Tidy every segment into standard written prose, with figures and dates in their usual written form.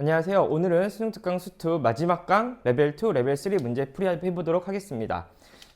안녕하세요. 오늘은 수능 특강 수2 마지막 강 레벨 2, 레벨 3 문제 풀이해 보도록 하겠습니다.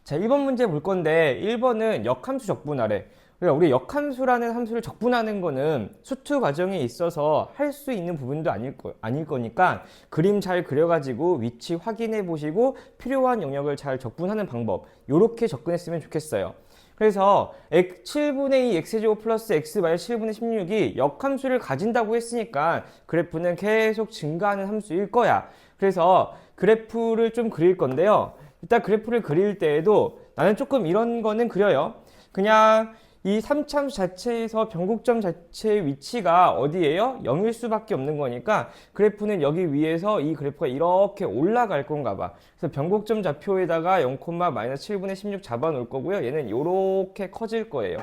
자, 1번 문제 볼 건데 1번은 역함수 적분하래. 그러니까 우리 역함수라는 함수를 적분하는 거는 수2 과정에 있어서 할 수 있는 부분도 아닐 거니까 그림 잘 그려가지고 위치 확인해 보시고 필요한 영역을 잘 적분하는 방법 요렇게 접근했으면 좋겠어요. 그래서 7분의 2 x제곱 플러스 x 마이너스 7분의 16이 역함수를 가진다고 했으니까 그래프는 계속 증가하는 함수일 거야. 그래서 그래프를 좀 그릴 건데요. 일단 그래프를 그릴 때에도 나는 조금 이런 거는 그려요. 그냥 이 3참수 자체에서 변곡점 자체의 위치가 어디예요? 0일 수밖에 없는 거니까 그래프는 여기 위에서 이 그래프가 이렇게 올라갈 건가 봐. 그래서 변곡점 좌표에다가 0, 마이너스 7분의 16 잡아 놓을 거고요. 얘는 이렇게 커질 거예요.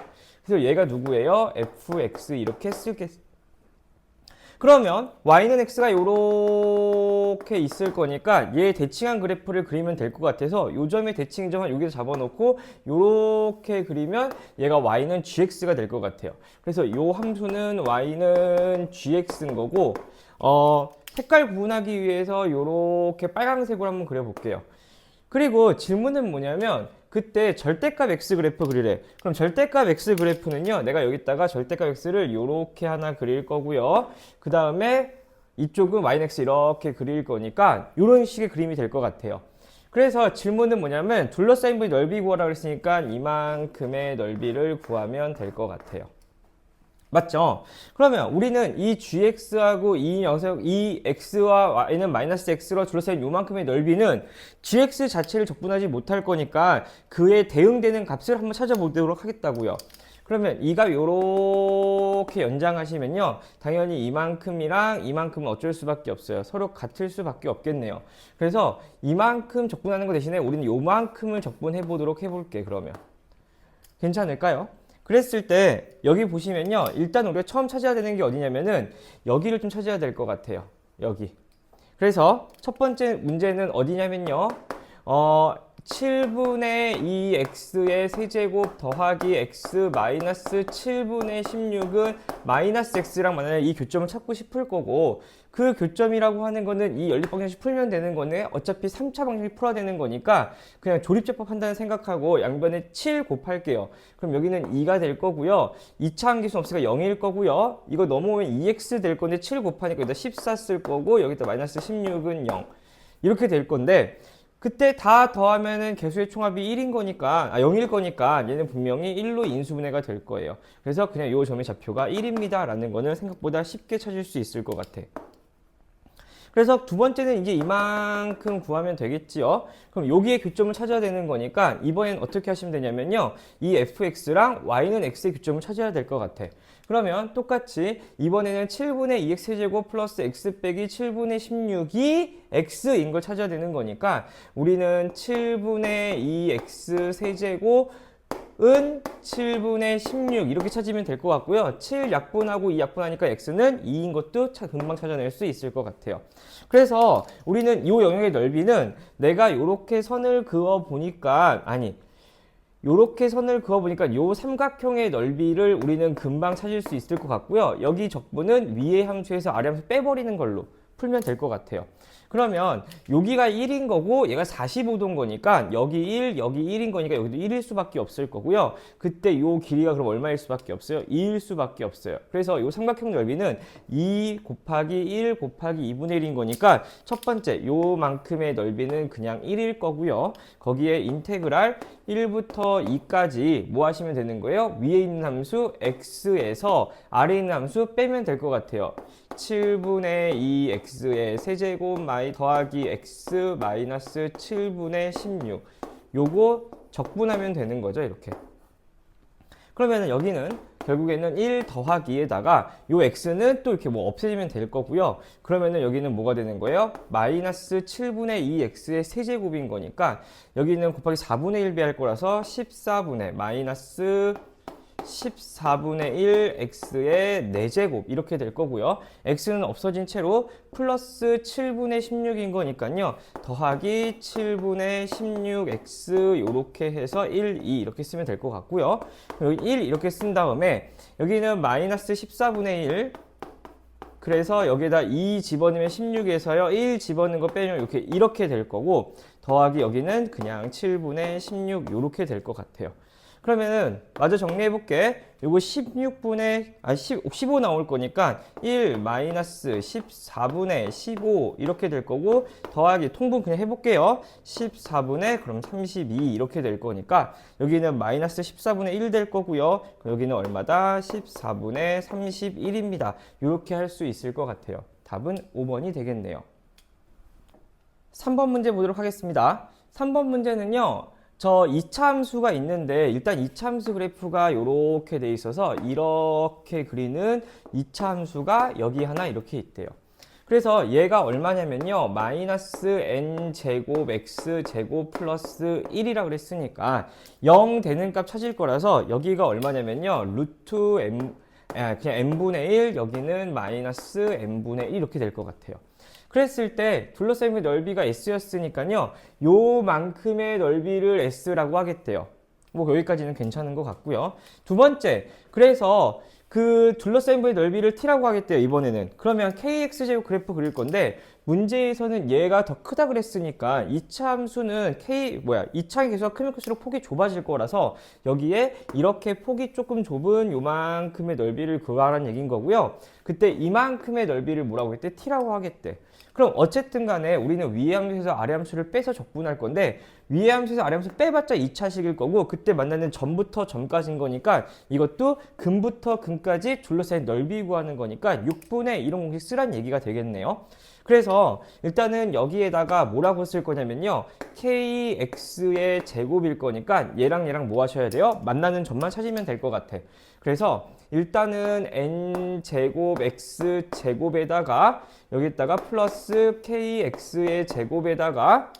그래서 얘가 누구예요? fx 이렇게 쓰겠습니다. 그러면 y는 x가 이렇게 있을 거니까 얘 대칭한 그래프를 그리면 될 것 같아서 요 점의 대칭점은 여기서 잡아놓고 이렇게 그리면 얘가 y는 gx가 될 것 같아요. 그래서 요 함수는 y는 gx인 거고 색깔 구분하기 위해서 이렇게 빨강색으로 한번 그려볼게요. 그리고 질문은 뭐냐면 그때 절대값 x 그래프 그리래. 그럼 절대값 x 그래프는요. 내가 여기다가 절대값 x를 이렇게 하나 그릴 거고요. 그 다음에 이쪽은 yx 이렇게 그릴 거니까 이런 식의 그림이 될 것 같아요. 그래서 질문은 뭐냐면 둘러싸인 부위 넓이 구하라 그랬으니까 이만큼의 넓이를 구하면 될 것 같아요. 맞죠? 그러면 우리는 이 gx하고 이 x와 y는 마이너스 x로 둘러싸인 요만큼의 넓이는 gx 자체를 적분하지 못할 거니까 그에 대응되는 값을 한번 찾아보도록 하겠다고요. 그러면 이 값 요렇게 연장하시면요. 당연히 이만큼이랑 이만큼은 어쩔 수밖에 없어요. 서로 같을 수밖에 없겠네요. 그래서 이만큼 적분하는 거 대신에 우리는 요만큼을 적분해 보도록 해볼게. 그러면 괜찮을까요? 그랬을 때 여기 보시면요. 일단 우리가 처음 찾아야 되는 게 어디냐면은 여기를 좀 찾아야 될 것 같아요. 여기. 그래서 첫 번째 문제는 어디냐면요. 7분의 2x의 세제곱 더하기 x 마이너스 7분의 16은 마이너스 x랑 만약에 이 교점을 찾고 싶을 거고 그 교점이라고 하는 거는 이 연립방정식 풀면 되는 거네. 어차피 3차 방정식 풀어야 되는 거니까 그냥 조립제법 한다는 생각하고 양변에 7 곱할게요. 그럼 여기는 2가 될 거고요. 2차 함계수 없으니까 0일 거고요. 이거 넘어오면 2x 될 건데 7 곱하니까 여기다 14 쓸 거고 여기다 마이너스 16은 0 이렇게 될 건데 그때 다 더하면은 개수의 총합이 1인 거니까, 0일 거니까 얘는 분명히 1로 인수분해가 될 거예요. 그래서 그냥 이 점의 좌표가 1입니다. 라는 거는 생각보다 쉽게 찾을 수 있을 것 같아. 그래서 두 번째는 이제 이만큼 구하면 되겠지요. 그럼 여기에 교점을 찾아야 되는 거니까 이번엔 어떻게 하시면 되냐면요. 이 fx랑 y는 x의 교점을 찾아야 될 것 같아. 그러면 똑같이 이번에는 7분의 2x 세제곱 플러스 x 빼기 7분의 16이 x인 걸 찾아야 되는 거니까 우리는 7분의 2x 세제곱 은 7분의 16 이렇게 찾으면 될 것 같고요. 7 약분하고 2 약분하니까 x는 2인 것도 금방 찾아낼 수 있을 것 같아요. 그래서 우리는 이 영역의 넓이는 내가 이렇게 선을 그어 보니까 요렇게 선을 그어보니까 요 삼각형의 넓이를 우리는 금방 찾을 수 있을 것 같고요. 여기 적분은 위의 함수에서 아래 함수 빼버리는 걸로 풀면 될 것 같아요. 그러면 여기가 1인 거고 얘가 45도인 거니까 여기 1, 여기 1인 거니까 여기도 1일 수밖에 없을 거고요. 그때 요 길이가 그럼 얼마일 수밖에 없어요? 2일 수밖에 없어요. 그래서 요 삼각형 넓이는 2 곱하기 1 곱하기 2분의 1인 거니까 첫 번째 요만큼의 넓이는 그냥 1일 거고요. 거기에 인테그랄 1부터 2까지 뭐 하시면 되는 거예요? 위에 있는 함수 x에서 아래에 있는 함수 빼면 될 것 같아요. 7분의 2x의 세제곱 더하기 x 마이너스 7분의 16 요거 적분하면 되는 거죠. 이렇게. 그러면 여기는 결국에는 1 더하기에다가 요 x는 또 이렇게 뭐 없애지면 될 거고요. 그러면은 여기는 뭐가 되는 거예요? 마이너스 7분의 2x의 세제곱인 거니까 여기는 곱하기 4분의 1 비할 거라서 14분의 마이너스 14분의 1 x의 4제곱 이렇게 될 거고요. x는 없어진 채로 플러스 7분의 16인 거니까요. 더하기 7분의 16x 이렇게 해서 1, 2 이렇게 쓰면 될 것 같고요. 여기 1 이렇게 쓴 다음에 여기는 마이너스 14분의 1 그래서 여기에다 2 집어넣으면 16에서요. 1 집어넣은 거 빼면 이렇게 될 거고 더하기 여기는 그냥 7분의 16 이렇게 될 것 같아요. 그러면은 마저 정리해 볼게. 요거 15 나올 거니까 1 마이너스 14분의 15 이렇게 될 거고 더하기 통분 그냥 해볼게요. 14분의 그럼 32 이렇게 될 거니까 여기는 마이너스 14분의 1 될 거고요. 여기는 얼마다? 14분의 31입니다. 이렇게 할 수 있을 것 같아요. 답은 5번이 되겠네요. 3번 문제 보도록 하겠습니다. 3번 문제는요. 저 2차 함수가 있는데 일단 2차 함수 그래프가 이렇게 돼 있어서 이렇게 그리는 2차 함수가 여기 하나 이렇게 있대요. 그래서 얘가 얼마냐면요. 마이너스 n제곱 x제곱 플러스 1이라고 그랬으니까 0 되는 값 찾을 거라서 여기가 얼마냐면요. 루트 m 그냥 n분의 1 여기는 마이너스 n분의 1 이렇게 될 것 같아요. 그랬을 때 둘러싸임의 넓이가 s였으니까요. 요만큼의 넓이를 s라고 하겠대요. 뭐 여기까지는 괜찮은 것 같고요. 두 번째, 그래서 그 둘러싸임의 넓이를 t라고 하겠대요. 이번에는. 그러면 kx제곱 그래프 그릴 건데 문제에서는 얘가 더 크다 그랬으니까 2차 함수는 2차의 개수가 크면 클수록 폭이 좁아질 거라서 여기에 이렇게 폭이 조금 좁은 요만큼의 넓이를 구하라는 얘기인 거고요. 그때 이만큼의 넓이를 뭐라고 했대? t라고 하겠대. 그럼 어쨌든 간에 우리는 위의 함수에서 아래 함수를 빼서 적분할 건데 위의 함수에서 아래 함수 빼봤자 2차식일 거고 그때 만나는 점부터 점까지인 거니까 이것도 근부터 근까지 둘러싸인 넓이 구하는 거니까 6분의 이런 공식 쓰란 얘기가 되겠네요. 그래서 일단은 여기에다가 뭐라고 쓸 거냐면요. kx의 제곱일 거니까 얘랑 얘랑 뭐 하셔야 돼요? 만나는 점만 찾으면 될 것 같아. 그래서 일단은 n제곱 x제곱에다가 여기다가 플러스 kx의 제곱에다가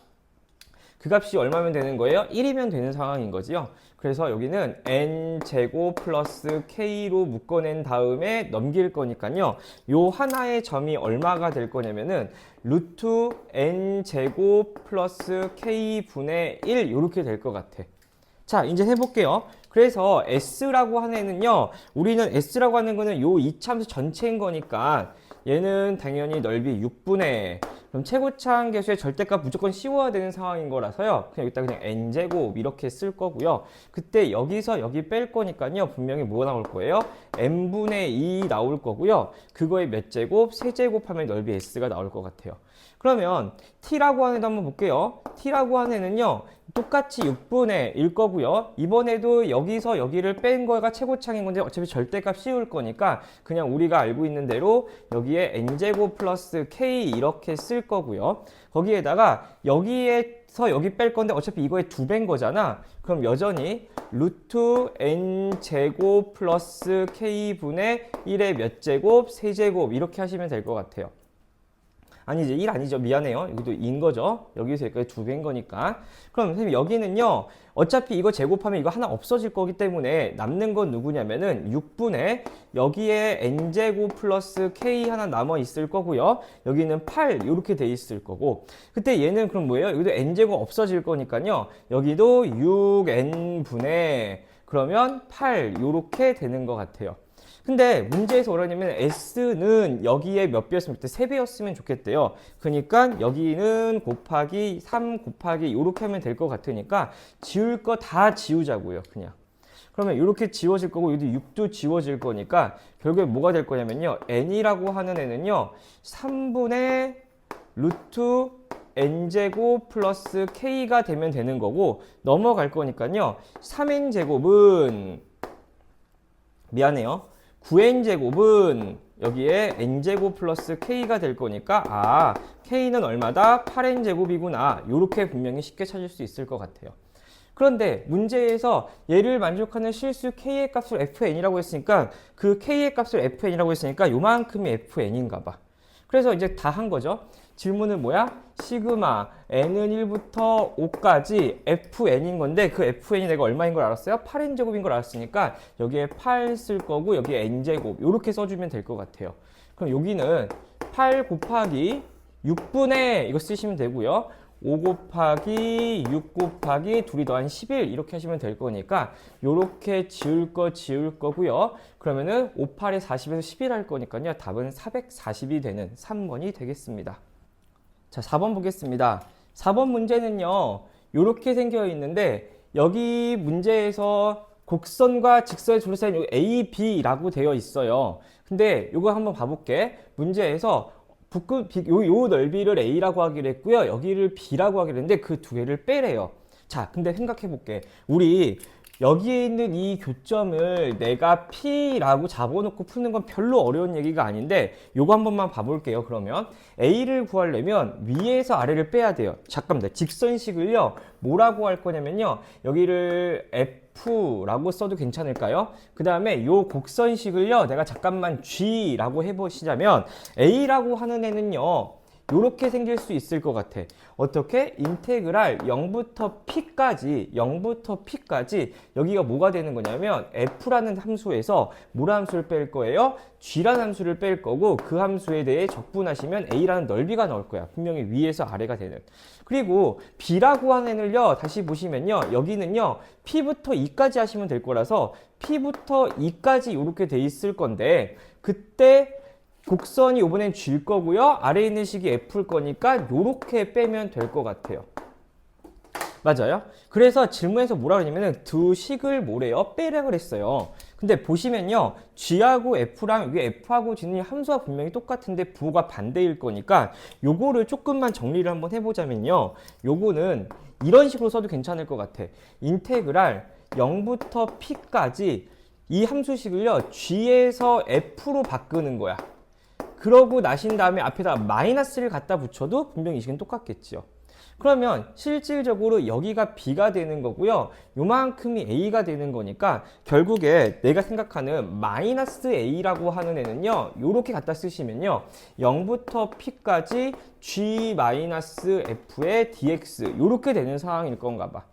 그 값이 얼마면 되는 거예요? 1이면 되는 상황인 거지요. 그래서 여기는 n제곱 플러스 k로 묶어낸 다음에 넘길 거니까요. 요 하나의 점이 얼마가 될 거냐면은 루트 n제곱 플러스 k분의 1 이렇게 될 것 같아. 자, 이제 해볼게요. 그래서 S라고 하는 애는요, 우리는 S라고 하는 거는 요 2차 함수 전체인 거니까 얘는 당연히 넓이 6분의 그럼 최고차항 계수의 절대값 무조건 씌워야 되는 상황인 거라서요. 그냥 여기다 그냥 n제곱 이렇게 쓸 거고요. 그때 여기서 여기 뺄 거니까요. 분명히 뭐가 나올 거예요? n분의 2 나올 거고요. 그거의 몇 제곱? 세제곱하면 넓이 S가 나올 것 같아요. 그러면 t라고 하는 애도 한번 볼게요. t라고 하는 애는요. 똑같이 6분의 1 거고요. 이번에도 여기서 여기를 뺀 거가 최고차항인 건데 어차피 절대값 씌울 거니까 그냥 우리가 알고 있는 대로 여기에 n제곱 플러스 k 이렇게 쓸 거고요. 거기에다가 여기에서 여기 뺄 건데 어차피 이거의 2배인 거잖아. 그럼 여전히 루트 n제곱 플러스 k분의 1의 몇 제곱? 세제곱 이렇게 하시면 될 것 같아요. 아니지, 1 아니죠. 미안해요. 여기도 2인 거죠. 여기서 여기까지 2배인 거니까. 그럼 선생님 여기는요. 어차피 이거 제곱하면 이거 하나 없어질 거기 때문에 남는 건 누구냐면은 6분의 여기에 n제곱 플러스 k 하나 남아 있을 거고요. 여기는 8 이렇게 돼 있을 거고. 그때 얘는 그럼 뭐예요? 여기도 n제곱 없어질 거니까요. 여기도 6n분의 그러면 8 이렇게 되는 것 같아요. 근데 문제에서 뭐라냐면 S는 여기에 몇 배였으면 좋겠대? 3배였으면 좋겠대요. 그러니까 여기는 곱하기 3 곱하기 이렇게 하면 될 것 같으니까 지울 거 다 지우자고요. 그냥. 그러면 이렇게 지워질 거고 여기 6도 지워질 거니까 결국에 뭐가 될 거냐면요. n이라고 하는 애는요. 3분의 루트 n제곱 플러스 k가 되면 되는 거고 넘어갈 거니까요. 3n제곱은 미안해요. 9n제곱은 여기에 n제곱 플러스 k가 될 거니까 k는 얼마다? 8n제곱이구나. 이렇게 분명히 쉽게 찾을 수 있을 것 같아요. 그런데 문제에서 얘를 만족하는 실수 k의 값을 fn이라고 했으니까 그 k의 값을 fn이라고 했으니까 요만큼이 fn인가 봐. 그래서 이제 다 한 거죠. 질문은 뭐야? 시그마 n은 1부터 5까지 fn인 건데 그 fn이 내가 얼마인 걸 알았어요? 8n제곱인 걸 알았으니까 여기에 8 쓸 거고 여기에 n제곱 이렇게 써주면 될 것 같아요. 그럼 여기는 8 곱하기 6분의 이거 쓰시면 되고요. 5 곱하기 6 곱하기 둘이 더한 11 이렇게 하시면 될 거니까 요렇게 지울 거고요. 그러면은 5, 8에 40에서 11 할 거니까요. 답은 440이 되는 3번이 되겠습니다. 자, 4번 보겠습니다. 4번 문제는요. 요렇게 생겨 있는데 여기 문제에서 곡선과 직선의 둘러싸인 A, B라고 되어 있어요. 근데 요거 한번 봐볼게. 문제에서 요 넓이를 A라고 하기로 했고요. 여기를 B라고 하기로 했는데 그 두 개를 빼래요. 자, 근데 생각해 볼게. 우리 여기에 있는 이 교점을 내가 P라고 잡아놓고 푸는 건 별로 어려운 얘기가 아닌데 요거 한 번만 봐볼게요. 그러면 A를 구하려면 위에서 아래를 빼야 돼요. 잠깐만, 직선식을요 뭐라고 할 거냐면요, 여기를 F라고 써도 괜찮을까요? 그 다음에 요 곡선식을요 내가 잠깐만 G라고 해보시자면 A라고 하는 애는요 요렇게 생길 수 있을 것 같아. 어떻게? 인테그랄 0부터 P까지 여기가 뭐가 되는 거냐면 F라는 함수에서 뭐라 함수를 뺄 거예요? G라는 함수를 뺄 거고 그 함수에 대해 적분하시면 A라는 넓이가 나올 거야. 분명히 위에서 아래가 되는. 그리고 B라고 하는 애는요 다시 보시면요 여기는요 P부터 E까지 하시면 될 거라서 P부터 E까지 이렇게 돼 있을 건데 그때 곡선이 이번엔 G일 거고요. 아래에 있는 식이 F일 거니까 요렇게 빼면 될 것 같아요. 맞아요? 그래서 질문에서 뭐라 그러냐면은 두 식을 뭐래요? 빼라 그랬어요. 근데 보시면요. G하고 F랑 여기 F하고 G는 함수가 분명히 똑같은데 부호가 반대일 거니까 요거를 조금만 정리를 한번 해보자면요. 요거는 이런 식으로 써도 괜찮을 것 같아. 인테그랄 0부터 P까지 이 함수식을요. G에서 F로 바꾸는 거야. 그러고 나신 다음에 앞에다 마이너스를 갖다 붙여도 분명히 이 식은 똑같겠지요. 그러면 실질적으로 여기가 B가 되는 거고요. 요만큼이 A가 되는 거니까 결국에 내가 생각하는 마이너스 A라고 하는 애는요. 요렇게 갖다 쓰시면요. 0부터 P까지 G-F의 DX 요렇게 되는 상황일 건가 봐.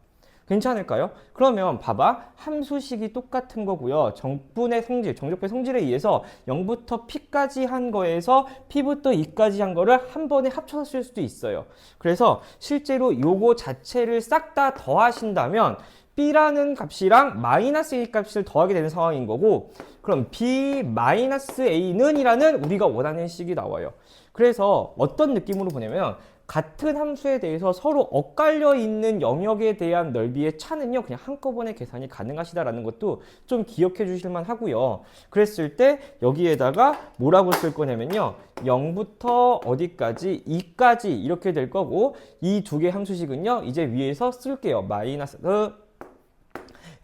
괜찮을까요? 그러면 봐봐. 함수식이 똑같은 거고요. 정분의 성질, 정적분의 성질에 의해서 0부터 P까지 한 거에서 P부터 E까지 한 거를 한 번에 합쳐서 쓸 수도 있어요. 그래서 실제로 요거 자체를 싹 다 더하신다면 B라는 값이랑 마이너스 A 값을 더하게 되는 상황인 거고 그럼 B 마이너스 A는 이라는 우리가 원하는 식이 나와요. 그래서 어떤 느낌으로 보냐면 같은 함수에 대해서 서로 엇갈려 있는 영역에 대한 넓이의 차는요 그냥 한꺼번에 계산이 가능하시다라는 것도 좀 기억해 주실만 하고요. 그랬을 때 여기에다가 뭐라고 쓸 거냐면요 0부터 어디까지 2까지 이렇게 될 거고 이 두 개 함수식은요 이제 위에서 쓸게요. 마이너스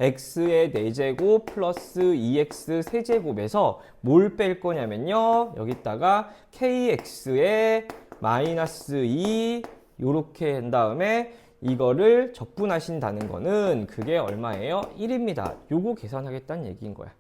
x의 4제곱 플러스 2x 세제곱에서 뭘 뺄 거냐면요 여기다가 kx의 마이너스 2 요렇게 한 다음에 이거를 적분하신다는 거는 그게 얼마예요? 1입니다. 요거 계산하겠다는 얘기인 거야.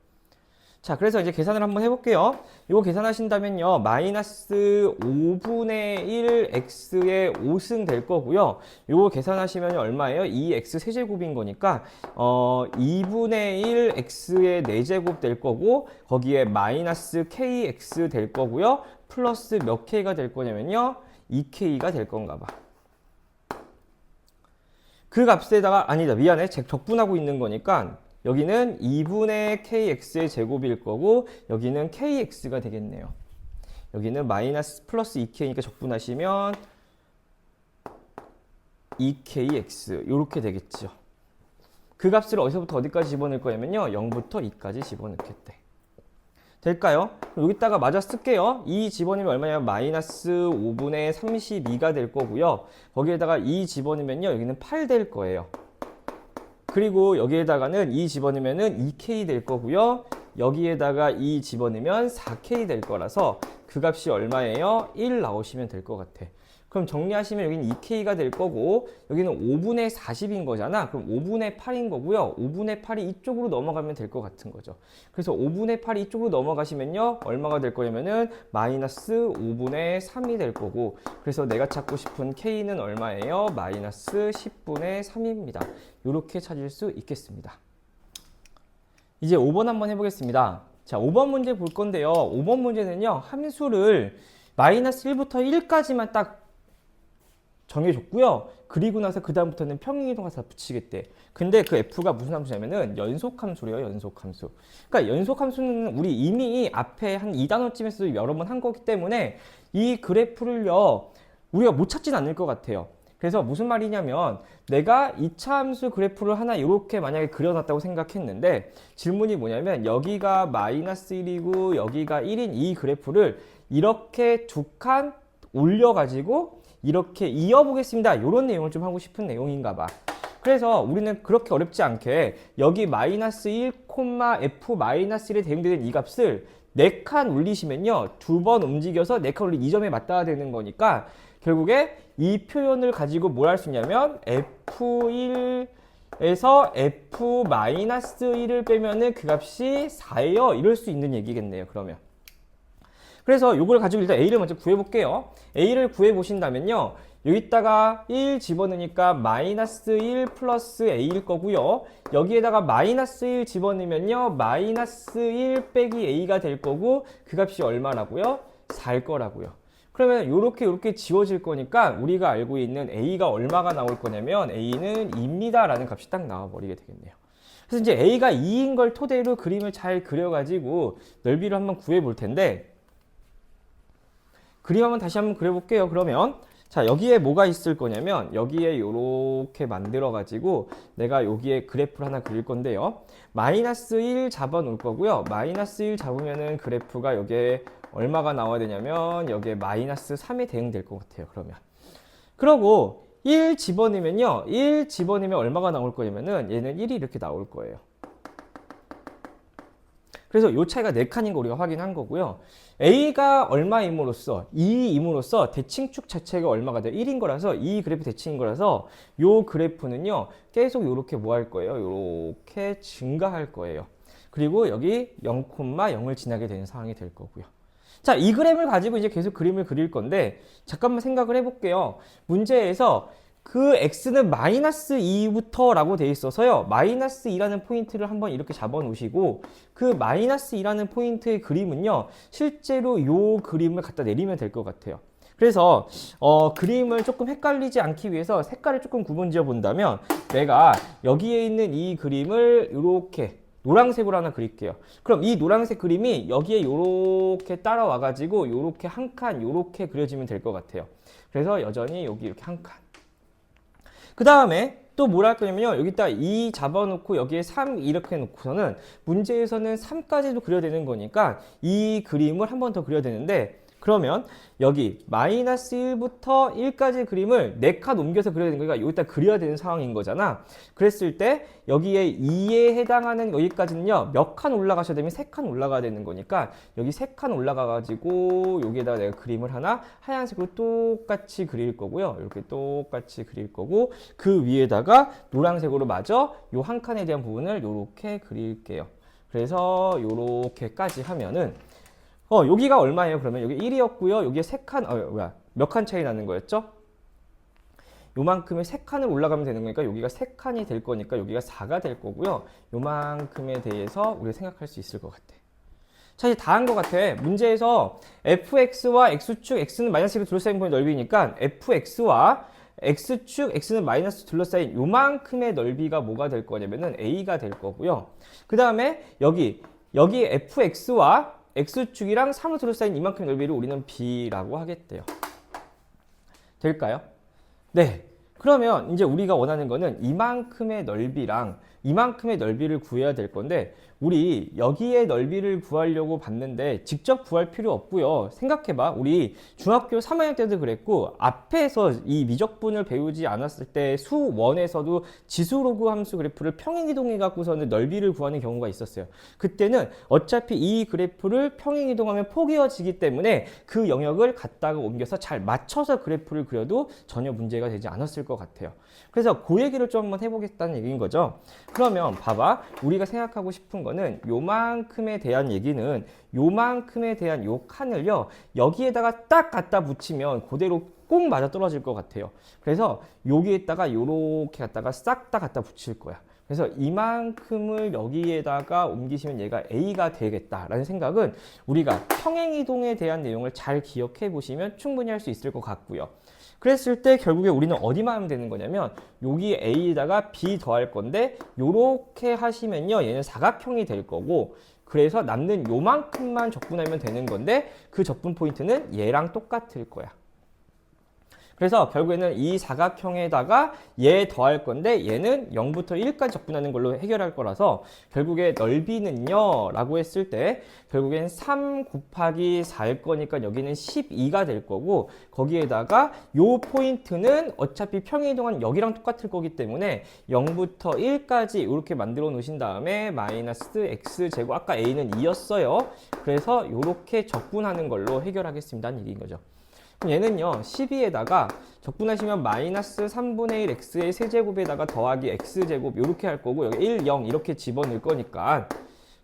자, 그래서 이제 계산을 한번 해볼게요. 요거 계산하신다면요. 마이너스 5분의 1 x의 5승 될 거고요. 요거 계산하시면 얼마예요? 2x 세제곱인 거니까 2분의 1 x의 4제곱 될 거고 거기에 마이너스 kx 될 거고요. 플러스 몇 k가 될 거냐면요. 2k가 될 건가 봐. 그 값에다가 아니다. 미안해. 적분하고 있는 거니까 여기는 2분의 kx의 제곱일 거고 여기는 kx가 되겠네요. 여기는 마이너스 플러스 2k니까 적분하시면 2kx 이렇게 되겠죠. 그 값을 어디서부터 어디까지 집어넣을 거냐면요. 0부터 2까지 집어넣겠대. 될까요? 여기다가 맞아 쓸게요. 2 집어넣으면 얼마냐면 마이너스 5분의 32가 될 거고요. 거기에다가 2 집어넣으면요. 여기는 8 될 거예요. 그리고 여기에다가는 2 집어넣으면은 2k 될 거고요. 여기에다가 2 집어넣으면 4k 될 거라서 그 값이 얼마예요? 1 나오시면 될 것 같아. 그럼 정리하시면 여기는 2k가 될 거고 여기는 5분의 40인 거잖아. 그럼 5분의 8인 거고요. 5분의 8이 이쪽으로 넘어가면 될 것 같은 거죠. 그래서 5분의 8이 이쪽으로 넘어가시면요. 얼마가 될 거냐면은 마이너스 5분의 3이 될 거고 그래서 내가 찾고 싶은 k는 얼마예요? 마이너스 10분의 3입니다. 이렇게 찾을 수 있겠습니다. 이제 5번 한번 해보겠습니다. 자, 5번 문제 볼 건데요. 5번 문제는요. 함수를 마이너스 1부터 1까지만 딱 정해줬고요. 그리고 나서 그 다음부터는 평행이동해서 붙이겠대. 근데 그 f가 무슨 함수냐면은 연속함수래요. 연속함수. 그러니까 연속함수는 우리 이미 앞에 한 2단원쯤에서도 여러 번 한 거기 때문에 이 그래프를요 우리가 못 찾진 않을 것 같아요. 그래서 무슨 말이냐면 내가 2차 함수 그래프를 하나 이렇게 만약에 그려놨다고 생각했는데 질문이 뭐냐면 여기가 마이너스 1이고 여기가 1인 이 그래프를 이렇게 두 칸 올려가지고 이렇게 이어보겠습니다. 이런 내용을 좀 하고 싶은 내용인가 봐. 그래서 우리는 그렇게 어렵지 않게 여기 마이너스 1, f 마이너스 1에 대응되는 이 값을 4칸 올리시면요. 2번 움직여서 4칸 올리 이 점에 맞닿아야 되는 거니까 결국에 이 표현을 가지고 뭘 할 수 있냐면 f1에서 f-1을 빼면은 그 값이 4예요. 이럴 수 있는 얘기겠네요. 그러면. 그래서 이걸 가지고 일단 a를 먼저 구해볼게요. a를 구해보신다면요. 여기다가 1 집어넣으니까 마이너스 1 플러스 a일 거고요. 여기에다가 마이너스 1 집어넣으면요. 마이너스 1 빼기 a가 될 거고 그 값이 얼마라고요? 4일 거라고요. 그러면 요렇게 지워질 거니까 우리가 알고 있는 a가 얼마가 나올 거냐면 a는 2입니다 라는 값이 딱 나와버리게 되겠네요. 그래서 이제 a가 2인 걸 토대로 그림을 잘 그려가지고 넓이를 한번 구해 볼 텐데 그림 한번 다시 한번 그려볼게요. 그러면 자 여기에 뭐가 있을 거냐면 여기에 요렇게 만들어 가지고 내가 여기에 그래프를 하나 그릴 건데요. 마이너스 1 잡아 놓을 거고요. 마이너스 1 잡으면은 그래프가 여기에 얼마가 나와야 되냐면 여기에 마이너스 3에 대응될 것 같아요. 그러고 1 집어넣으면요. 1 집어넣으면 얼마가 나올 거냐면은 얘는 1이 이렇게 나올 거예요. 그래서 이 차이가 4칸인 거 우리가 확인한 거고요. A가 얼마임으로써 2임으로써 대칭축 자체가 얼마가 돼요? 1인 거라서 이 그래프 대칭인 거라서 이 그래프는요. 계속 이렇게 뭐 할 거예요? 이렇게 증가할 거예요. 그리고 여기 0,0을 지나게 되는 상황이 될 거고요. 자, 이 그램을 가지고 이제 계속 그림을 그릴 건데 잠깐만 생각을 해볼게요. 문제에서 그 x는 마이너스 2부터 라고 돼 있어서요. 마이너스 2라는 포인트를 한번 이렇게 잡아 놓으시고 그 마이너스 2라는 포인트의 그림은요. 실제로 요 그림을 갖다 내리면 될 것 같아요. 그래서 그림을 조금 헷갈리지 않기 위해서 색깔을 조금 구분 지어 본다면 내가 여기에 있는 이 그림을 이렇게 노란색으로 하나 그릴게요. 그럼 이 노란색 그림이 여기에 요렇게 따라와 가지고 요렇게 한 칸 요렇게 그려지면 될 것 같아요. 그래서 여전히 여기 이렇게 한 칸. 그 다음에 또 뭘 할 거냐면요. 여기다 2 잡아놓고 여기에 3 이렇게 놓고서는 문제에서는 3까지도 그려야 되는 거니까 이 그림을 한 번 더 그려야 되는데 그러면 여기 마이너스 1부터 1까지 그림을 4칸 옮겨서 그려야 되는 거니까 여기다 그려야 되는 상황인 거잖아. 그랬을 때 여기에 2에 해당하는 여기까지는요. 몇 칸 올라가셔야 되면 3칸 올라가야 되는 거니까 여기 3칸 올라가 가지고 여기에다가 내가 그림을 하나 하얀색으로 똑같이 그릴 거고요. 이렇게 똑같이 그릴 거고 그 위에다가 노란색으로 마저 요 한 칸에 대한 부분을 이렇게 그릴게요. 그래서 요렇게까지 하면은 여기가 얼마예요? 그러면 여기 1이었고요. 여기에 3칸, 몇 칸 차이 나는 거였죠? 요만큼의 3칸을 올라가면 되는 거니까 여기가 3칸이 될 거니까 여기가 4가 될 거고요. 요만큼에 대해서 우리가 생각할 수 있을 것 같아. 자, 이제 다 한 것 같아. 문제에서 fx와 x축, x는 마이너스 1로 둘러싸인 부분의 넓이니까 fx와 x축, x는 마이너스 둘러싸인 요만큼의 넓이가 뭐가 될 거냐면은 a가 될 거고요. 그 다음에 여기 fx와 x축이랑 3으로 둘러싸인 이만큼의 넓이를 우리는 b라고 하겠대요. 될까요? 네. 그러면 이제 우리가 원하는 거는 이만큼의 넓이랑 이만큼의 넓이를 구해야 될 건데 우리 여기에 넓이를 구하려고 봤는데 직접 구할 필요 없고요. 생각해봐. 우리 중학교 3학년 때도 그랬고 앞에서 이 미적분을 배우지 않았을 때 수1에서도 지수로그 함수 그래프를 평행이동해 갖고서는 넓이를 구하는 경우가 있었어요. 그때는 어차피 이 그래프를 평행이동하면 포개어지기 때문에 그 영역을 갖다가 옮겨서 잘 맞춰서 그래프를 그려도 전혀 문제가 되지 않았을 것 같아요. 그래서 그 얘기를 좀 한번 해보겠다는 얘기인 거죠. 그러면 봐봐. 우리가 생각하고 싶은 거는 요만큼에 대한 얘기는 요만큼에 대한 요 칸을요. 여기에다가 딱 갖다 붙이면 그대로 꼭 맞아 떨어질 것 같아요. 그래서 여기에다가 요렇게 갖다가 싹 다 갖다 붙일 거야. 그래서 이만큼을 여기에다가 옮기시면 얘가 A가 되겠다라는 생각은 우리가 평행이동에 대한 내용을 잘 기억해 보시면 충분히 할 수 있을 것 같고요. 그랬을 때 결국에 우리는 어디만 하면 되는 거냐면 여기 A에다가 B 더할 건데 요렇게 하시면요 얘는 사각형이 될 거고, 그래서 남는 요만큼만 적분하면 되는 건데 그 적분 포인트는 얘랑 똑같을 거야. 그래서 결국에는 이 사각형에다가 얘 더할 건데 얘는 0부터 1까지 적분하는 걸로 해결할 거라서 결국에 넓이는요 라고 했을 때 결국엔 3 곱하기 4일 거니까 여기는 12가 될 거고, 거기에다가 요 포인트는 어차피 평행이동은 여기랑 똑같을 거기 때문에 0부터 1까지 이렇게 만들어 놓으신 다음에 마이너스 x제곱, 아까 a는 2였어요. 그래서 이렇게 적분하는 걸로 해결하겠습니다는 얘기인 거죠. 그럼 얘는요 12에다가 적분하시면 마이너스 3분의 1 x의 세제곱에다가 더하기 x제곱 이렇게 할 거고, 여기 1, 0 이렇게 집어넣을 거니까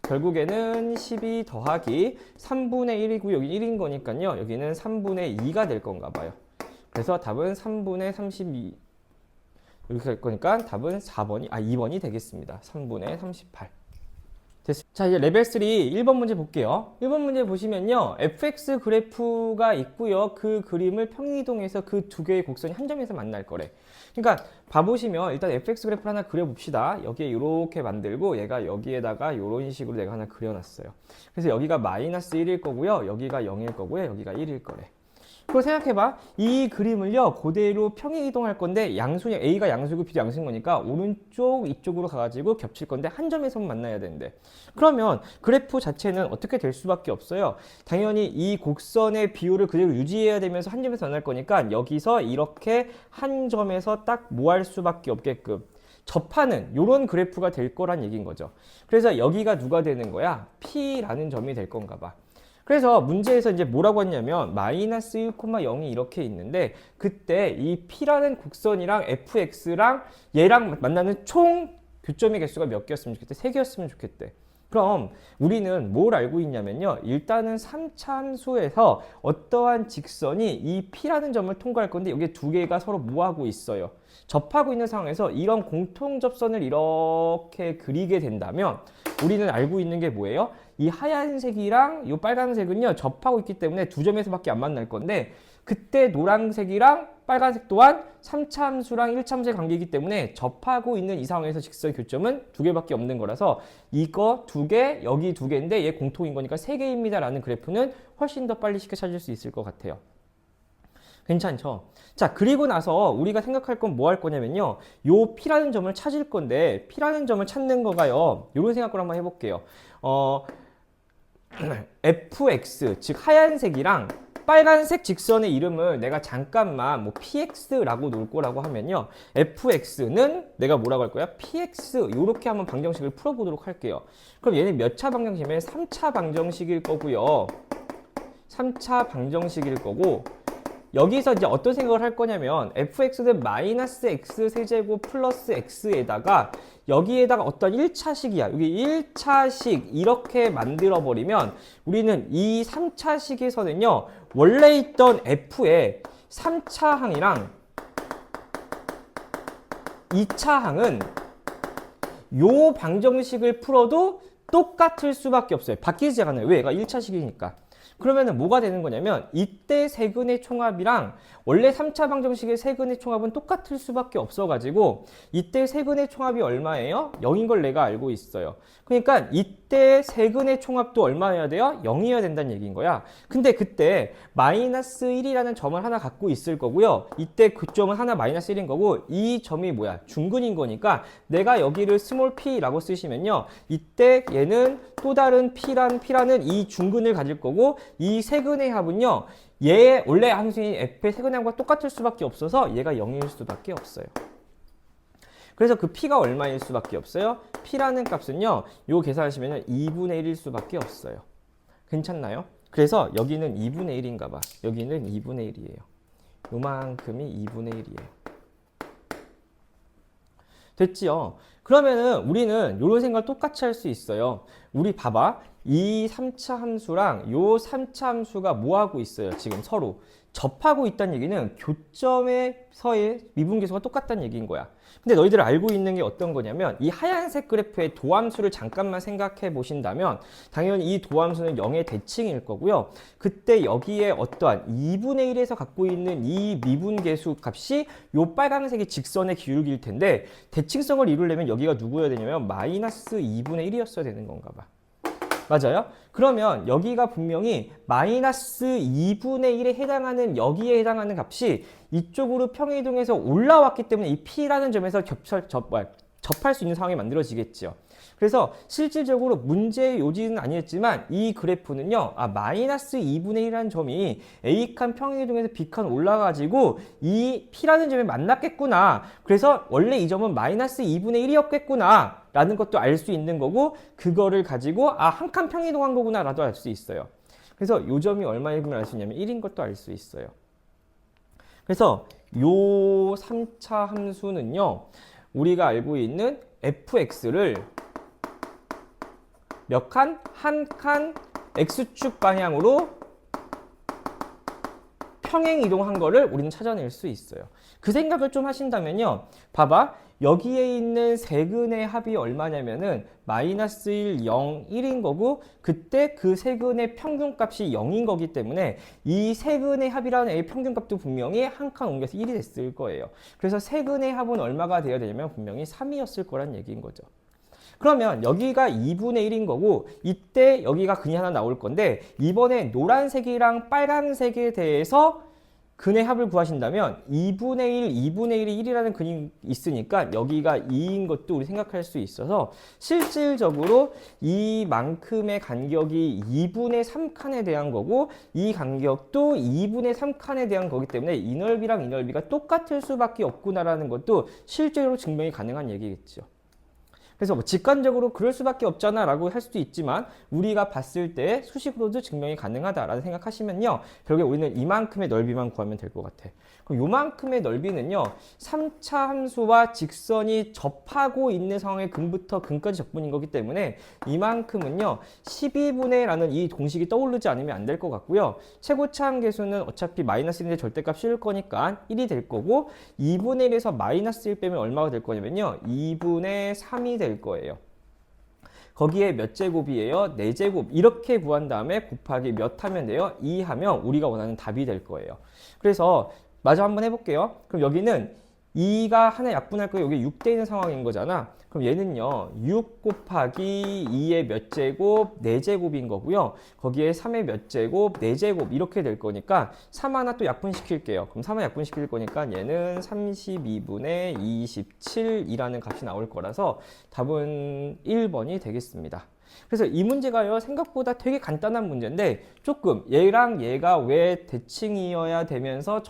결국에는 12 더하기 3분의 1이고 여기 1인 거니까요 여기는 3분의 2가 될 건가 봐요. 그래서 답은 3분의 32 이렇게 할 거니까 답은 2번이 되겠습니다. 3분의 38. 자, 이제 레벨 3 1번 문제 볼게요. 1번 문제 보시면요 fx 그래프가 있고요 그 그림을 평행이동해서 그 두 개의 곡선이 한 점에서 만날 거래. 그러니까 봐보시면 일단 fx 그래프를 하나 그려봅시다. 여기에 이렇게 만들고 얘가 여기에다가 이런 식으로 내가 하나 그려놨어요. 그래서 여기가 마이너스 1일 거고요 여기가 0일 거고요 여기가 1일 거래. 그리고 생각해봐. 이 그림을요 그대로 평행이동할 건데 양수냐, A가 양수고 B도 양수인 거니까 오른쪽 이쪽으로 가가지고 겹칠 건데 한 점에서만 만나야 되는데, 그러면 그래프 자체는 어떻게 될 수밖에 없어요. 당연히 이 곡선의 비율을 그대로 유지해야 되면서 한 점에서 만날 거니까 여기서 이렇게 한 점에서 딱 뭐 할 수밖에 없게끔 접하는 요런 그래프가 될 거란 얘기인 거죠. 그래서 여기가 누가 되는 거야? P라는 점이 될 건가 봐. 그래서 문제에서 이제 뭐라고 했냐면 마이너스 1,0이 이렇게 있는데 그때 이 P라는 곡선이랑 fx랑 얘랑 만나는 총 교점의 개수가 몇 개였으면 좋겠대? 3개였으면 좋겠대. 그럼 우리는 뭘 알고 있냐면요 일단은 3차 함수에서 어떠한 직선이 이 P라는 점을 통과할 건데 여기 두 개가 서로 뭐 하고 있어요? 접하고 있는 상황에서 이런 공통접선을 이렇게 그리게 된다면 우리는 알고 있는 게 뭐예요? 이 하얀색이랑 이 빨간색은요 접하고 있기 때문에 두 점에서밖에 안 만날 건데, 그때 노란색이랑 빨간색 또한 3차 함수랑 1차 함수의 관계이기 때문에 접하고 있는 이 상황에서 직선 교점은 두 개밖에 없는 거라서 이거 두 개, 여기 두 개인데 얘 공통인 거니까 3개입니다 라는 그래프는 훨씬 더 빨리 쉽게 찾을 수 있을 것 같아요. 괜찮죠? 자, 그리고 나서 우리가 생각할 건 뭐 할 거냐면요 요 P라는 점을 찾을 건데 P라는 점을 찾는 거가요 요런 생각을 한번 해볼게요. fx 즉 하얀색이랑 빨간색 직선의 이름을 내가 잠깐만 뭐 px라고 놓을 거라고 하면요 fx는 내가 뭐라고 할 거야? px 이렇게 한번 방정식을 풀어보도록 할게요. 그럼 얘는 몇 차 방정식이면 3차 방정식일 거고요 3차 방정식일 거고, 여기서 이제 어떤 생각을 할 거냐면 fx는 마이너스 x 세제곱 플러스 x에다가 여기에다가 어떤 1차식이야. 여기 1차식 이렇게 만들어 버리면 우리는 이 3차식에서는요 원래 있던 f의 3차 항이랑 2차 항은 요 방정식을 풀어도 똑같을 수밖에 없어요. 바뀌지 않아요. 왜? 얘가 1차식이니까. 그러면은 뭐가 되는 거냐면 이때 세근의 총합이랑 원래 3차 방정식의 세근의 총합은 똑같을 수밖에 없어가지고 이때 세근의 총합이 얼마예요? 0인 걸 내가 알고 있어요. 그러니까 이때 세근의 총합도 얼마여야 돼요? 0이어야 된다는 얘기인 거야. 근데 그때 마이너스 1이라는 점을 하나 갖고 있을 거고요. 이때 그 점은 하나 마이너스 1인 거고 이 점이 뭐야? 중근인 거니까 내가 여기를 스몰 p라고 쓰시면요. 이때 얘는 또 다른 p라는 이 중근을 가질 거고 이 세근의 합은요. 얘 원래 함수인 f의 세근의 합과 똑같을 수밖에 없어서 얘가 0일 수밖에 없어요. 그래서 그 p가 얼마일 수밖에 없어요? p라는 값은요. 요 계산하시면 2분의 1일 수밖에 없어요. 괜찮나요? 그래서 여기는 2분의 1인가 봐. 여기는 2분의 1이에요. 요만큼이 2분의 1이에요. 됐지요? 그러면은 우리는 이런 생각을 똑같이 할 수 있어요. 우리 봐봐. 이 3차 함수랑 요 3차 함수가 뭐 하고 있어요? 지금 서로 접하고 있다는 얘기는 교점에서의 미분계수가 똑같다는 얘기인 거야. 근데 너희들 알고 있는 게 어떤 거냐면 이 하얀색 그래프의 도함수를 잠깐만 생각해 보신다면 당연히 이 도함수는 0의 대칭일 거고요. 그때 여기에 어떠한 2분의 1에서 갖고 있는 이 미분계수 값이 요 빨간색이 직선의 기울기일 텐데 대칭성을 이루려면 여기가 누구여야 되냐면 마이너스 2분의 1이었어야 되는 건가 봐. 맞아요? 그러면 여기가 분명히 마이너스 2분의 1에 해당하는 여기에 해당하는 값이 이쪽으로 평행이동해서 올라왔기 때문에 이 P라는 점에서 접할 수 있는 상황이 만들어지겠죠. 그래서 실질적으로 문제의 요지는 아니었지만 이 그래프는요, 마이너스 2분의 1이라는 점이 A칸 평행이동해서 B칸 올라가지고 이 P라는 점에 만났겠구나. 그래서 원래 이 점은 마이너스 2분의 1이었겠구나. 라는 것도 알 수 있는 거고, 그거를 가지고 한 칸 평행이동한 거구나 라도 알 수 있어요. 그래서 요 점이 얼마이면 알 수 있냐면 1인 것도 알 수 있어요. 그래서 요 3차 함수는요, 우리가 알고 있는 fx를 몇 칸? 한 칸 x축 방향으로 평행 이동한 거를 우리는 찾아낼 수 있어요. 그 생각을 좀 하신다면요. 봐봐. 여기에 있는 세근의 합이 얼마냐면은 마이너스 1, 0, 1인 거고 그때 그 세근의 평균값이 0인 거기 때문에 이 세근의 합이라는 A의 평균값도 분명히 한 칸 옮겨서 1이 됐을 거예요. 그래서 세근의 합은 얼마가 되어야 되냐면 분명히 3이었을 거란 얘기인 거죠. 그러면 여기가 2분의 1인 거고 이때 여기가 근이 하나 나올 건데 이번에 노란색이랑 빨간색에 대해서 근의 합을 구하신다면 2분의 1, 2분의 1이 1이라는 근이 있으니까 여기가 2인 것도 우리 생각할 수 있어서 실질적으로 이만큼의 간격이 2분의 3칸에 대한 거고 이 간격도 2분의 3칸에 대한 거기 때문에 이 넓이랑 이 넓이가 똑같을 수밖에 없구나라는 것도 실제로 증명이 가능한 얘기겠죠. 그래서 직관적으로 그럴 수밖에 없잖아 라고 할 수도 있지만 우리가 봤을 때 수식으로도 증명이 가능하다라고 생각하시면요. 결국에 우리는 이만큼의 넓이만 구하면 될 것 같아. 그럼 요만큼의 넓이는요. 3차 함수와 직선이 접하고 있는 상황의 근부터 근까지 적분인 거기 때문에 이만큼은요. 12분의 라는 이 공식이 떠오르지 않으면 안 될 것 같고요. 최고차 함계수는 어차피 마이너스 1인데 절대값 씌울 거니까 1이 될 거고 2분의 1에서 마이너스 1 빼면 얼마가 될 거냐면요. 2분의 3이 될 거예요. 거기에 몇 제곱이에요? 4제곱. 이렇게 구한 다음에 곱하기 몇 하면 돼요? 2 하면 우리가 원하는 답이 될 거예요. 그래서 마저 한번 해볼게요. 그럼 여기는 2가 하나 약분할 거예요. 여기 6대 있는 상황인 거잖아. 그럼 얘는요. 6 곱하기 2의 몇 제곱? 4제곱인 거고요. 거기에 3의 몇 제곱? 4제곱 이렇게 될 거니까 3 하나 또 약분시킬게요. 그럼 3 하나 약분시킬 거니까 얘는 32분의 27이라는 값이 나올 거라서 답은 1번이 되겠습니다. 그래서 이 문제가요 생각보다 되게 간단한 문제인데 조금 얘랑 얘가 왜 대칭이어야 되면서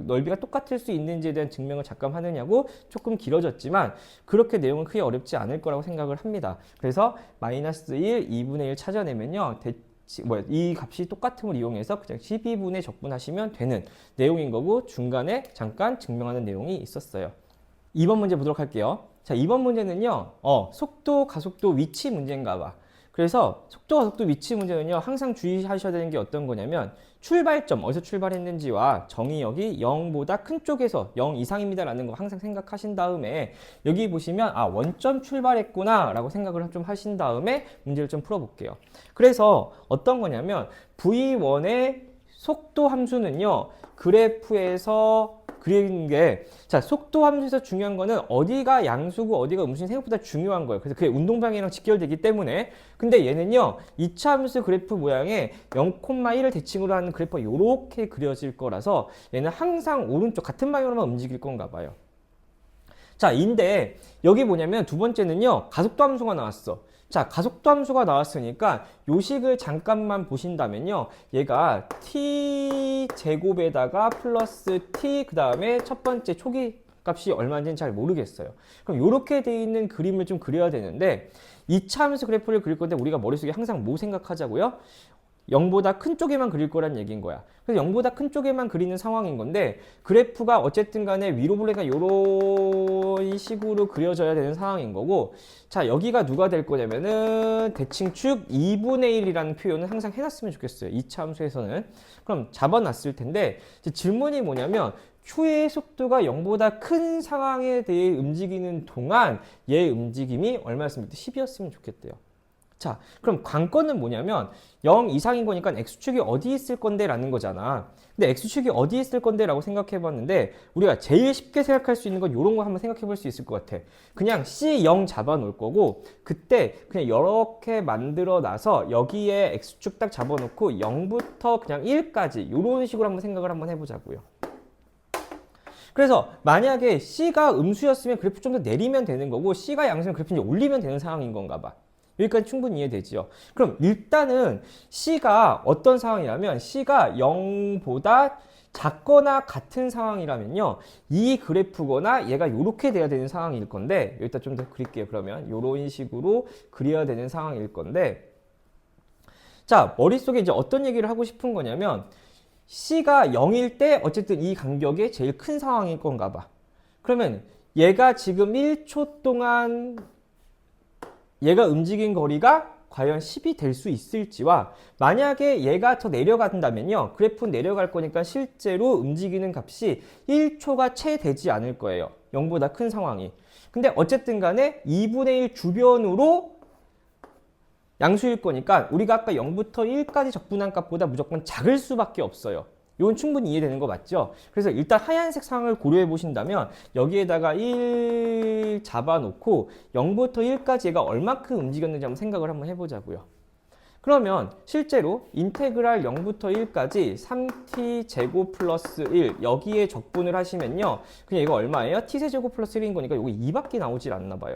넓이가 똑같을 수 있는지에 대한 증명을 잠깐 하느냐고 조금 길어졌지만 그렇게 내용은 크게 어렵지 않을 거라고 생각을 합니다. 그래서 마이너스 1, 2분의 1 찾아내면요 이 값이 똑같음을 이용해서 그냥 12분의 적분하시면 되는 내용인 거고 중간에 잠깐 증명하는 내용이 있었어요. 2번 문제 보도록 할게요. 자, 2번 문제는요, 속도, 가속도, 위치 문제인가 봐. 그래서 속도, 가속도, 위치 문제는요, 항상 주의하셔야 되는 게 어떤 거냐면, 출발점, 어디서 출발했는지와 정의역이 0보다 큰 쪽에서 0 이상입니다 라는 거 항상 생각하신 다음에, 여기 보시면, 원점 출발했구나 라고 생각을 좀 하신 다음에 문제를 좀 풀어볼게요. 그래서 어떤 거냐면, V1의 속도 함수는요, 그래프에서 그리는 게, 자, 속도 함수에서 중요한 거는 어디가 양수고 어디가 음수는 생각보다 중요한 거예요. 그래서 그게 운동방향이랑 직결되기 때문에. 근데 얘는요, 2차 함수 그래프 모양에 0,1을 대칭으로 하는 그래프가 이렇게 그려질 거라서 얘는 항상 오른쪽 같은 방향으로만 움직일 건가 봐요. 자, 인데 여기 뭐냐면 두 번째는요, 가속도 함수가 나왔어. 자, 가속도 함수가 나왔으니까 요식을 잠깐만 보신다면요. 얘가 t 제곱에다가 플러스 t 그 다음에 첫 번째 초기 값이 얼마인지는 잘 모르겠어요. 그럼 이렇게 돼 있는 그림을 좀 그려야 되는데 2차 함수 그래프를 그릴 건데 우리가 머릿속에 항상 뭐 생각하자고요? 0보다 큰 쪽에만 그릴 거란 얘기인 거야. 그래서 0보다 큰 쪽에만 그리는 상황인 건데 그래프가 어쨌든 간에 위로 볼래가 이런 식으로 그려져야 되는 상황인 거고 자 여기가 누가 될 거냐면은 대칭축 2분의 1이라는 표현을 항상 해놨으면 좋겠어요. 2차 함수에서는. 그럼 잡아놨을 텐데 이제 질문이 뭐냐면 Q의 속도가 0보다 큰 상황에 대해 움직이는 동안 얘의 움직임이 얼마였으면 10이었으면 좋겠대요. 자, 그럼 관건은 뭐냐면 0 이상인 거니까 X축이 어디 있을 건데 라는 거잖아. 근데 X축이 어디 있을 건데 라고 생각해 봤는데 우리가 제일 쉽게 생각할 수 있는 건 이런 거 한번 생각해 볼 수 있을 것 같아. 그냥 C0 잡아 놓을 거고 그때 그냥 이렇게 만들어 놔서 여기에 X축 딱 잡아 놓고 0부터 그냥 1까지 이런 식으로 한번 생각을 한번 해보자고요. 그래서 만약에 C가 음수였으면 그래프 좀 더 내리면 되는 거고 C가 양수면 그래프 이제 올리면 되는 상황인 건가 봐. 여기까지 충분히 이해되죠. 그럼 일단은 C가 어떤 상황이라면 C가 0보다 작거나 같은 상황이라면요. 이 그래프거나 얘가 이렇게 돼야 되는 상황일 건데 여기다 좀 더 그릴게요. 그러면 이런 식으로 그려야 되는 상황일 건데 자 머릿속에 이제 어떤 얘기를 하고 싶은 거냐면 C가 0일 때 어쨌든 이 간격이 제일 큰 상황일 건가 봐. 그러면 얘가 지금 1초 동안 얘가 움직인 거리가 과연 10이 될 수 있을지와 만약에 얘가 더 내려간다면요. 그래프 내려갈 거니까 실제로 움직이는 값이 1초가 채 되지 않을 거예요. 0보다 큰 상황이. 근데 어쨌든 간에 2분의 1 주변으로 양수일 거니까 우리가 아까 0부터 1까지 적분한 값보다 무조건 작을 수밖에 없어요. 이건 충분히 이해되는 거 맞죠? 그래서 일단 하얀색 상을 고려해 보신다면 여기에다가 1 잡아놓고 0부터 1까지 얘가 얼마큼 움직였는지 한번 생각을 한번 해보자고요. 그러면 실제로 인테그랄 0부터 1까지 3t 제곱 플러스 1 여기에 적분을 하시면요. 그냥 이거 얼마예요? t세제곱 플러스 1인 거니까 이거 2밖에 나오질 않나 봐요.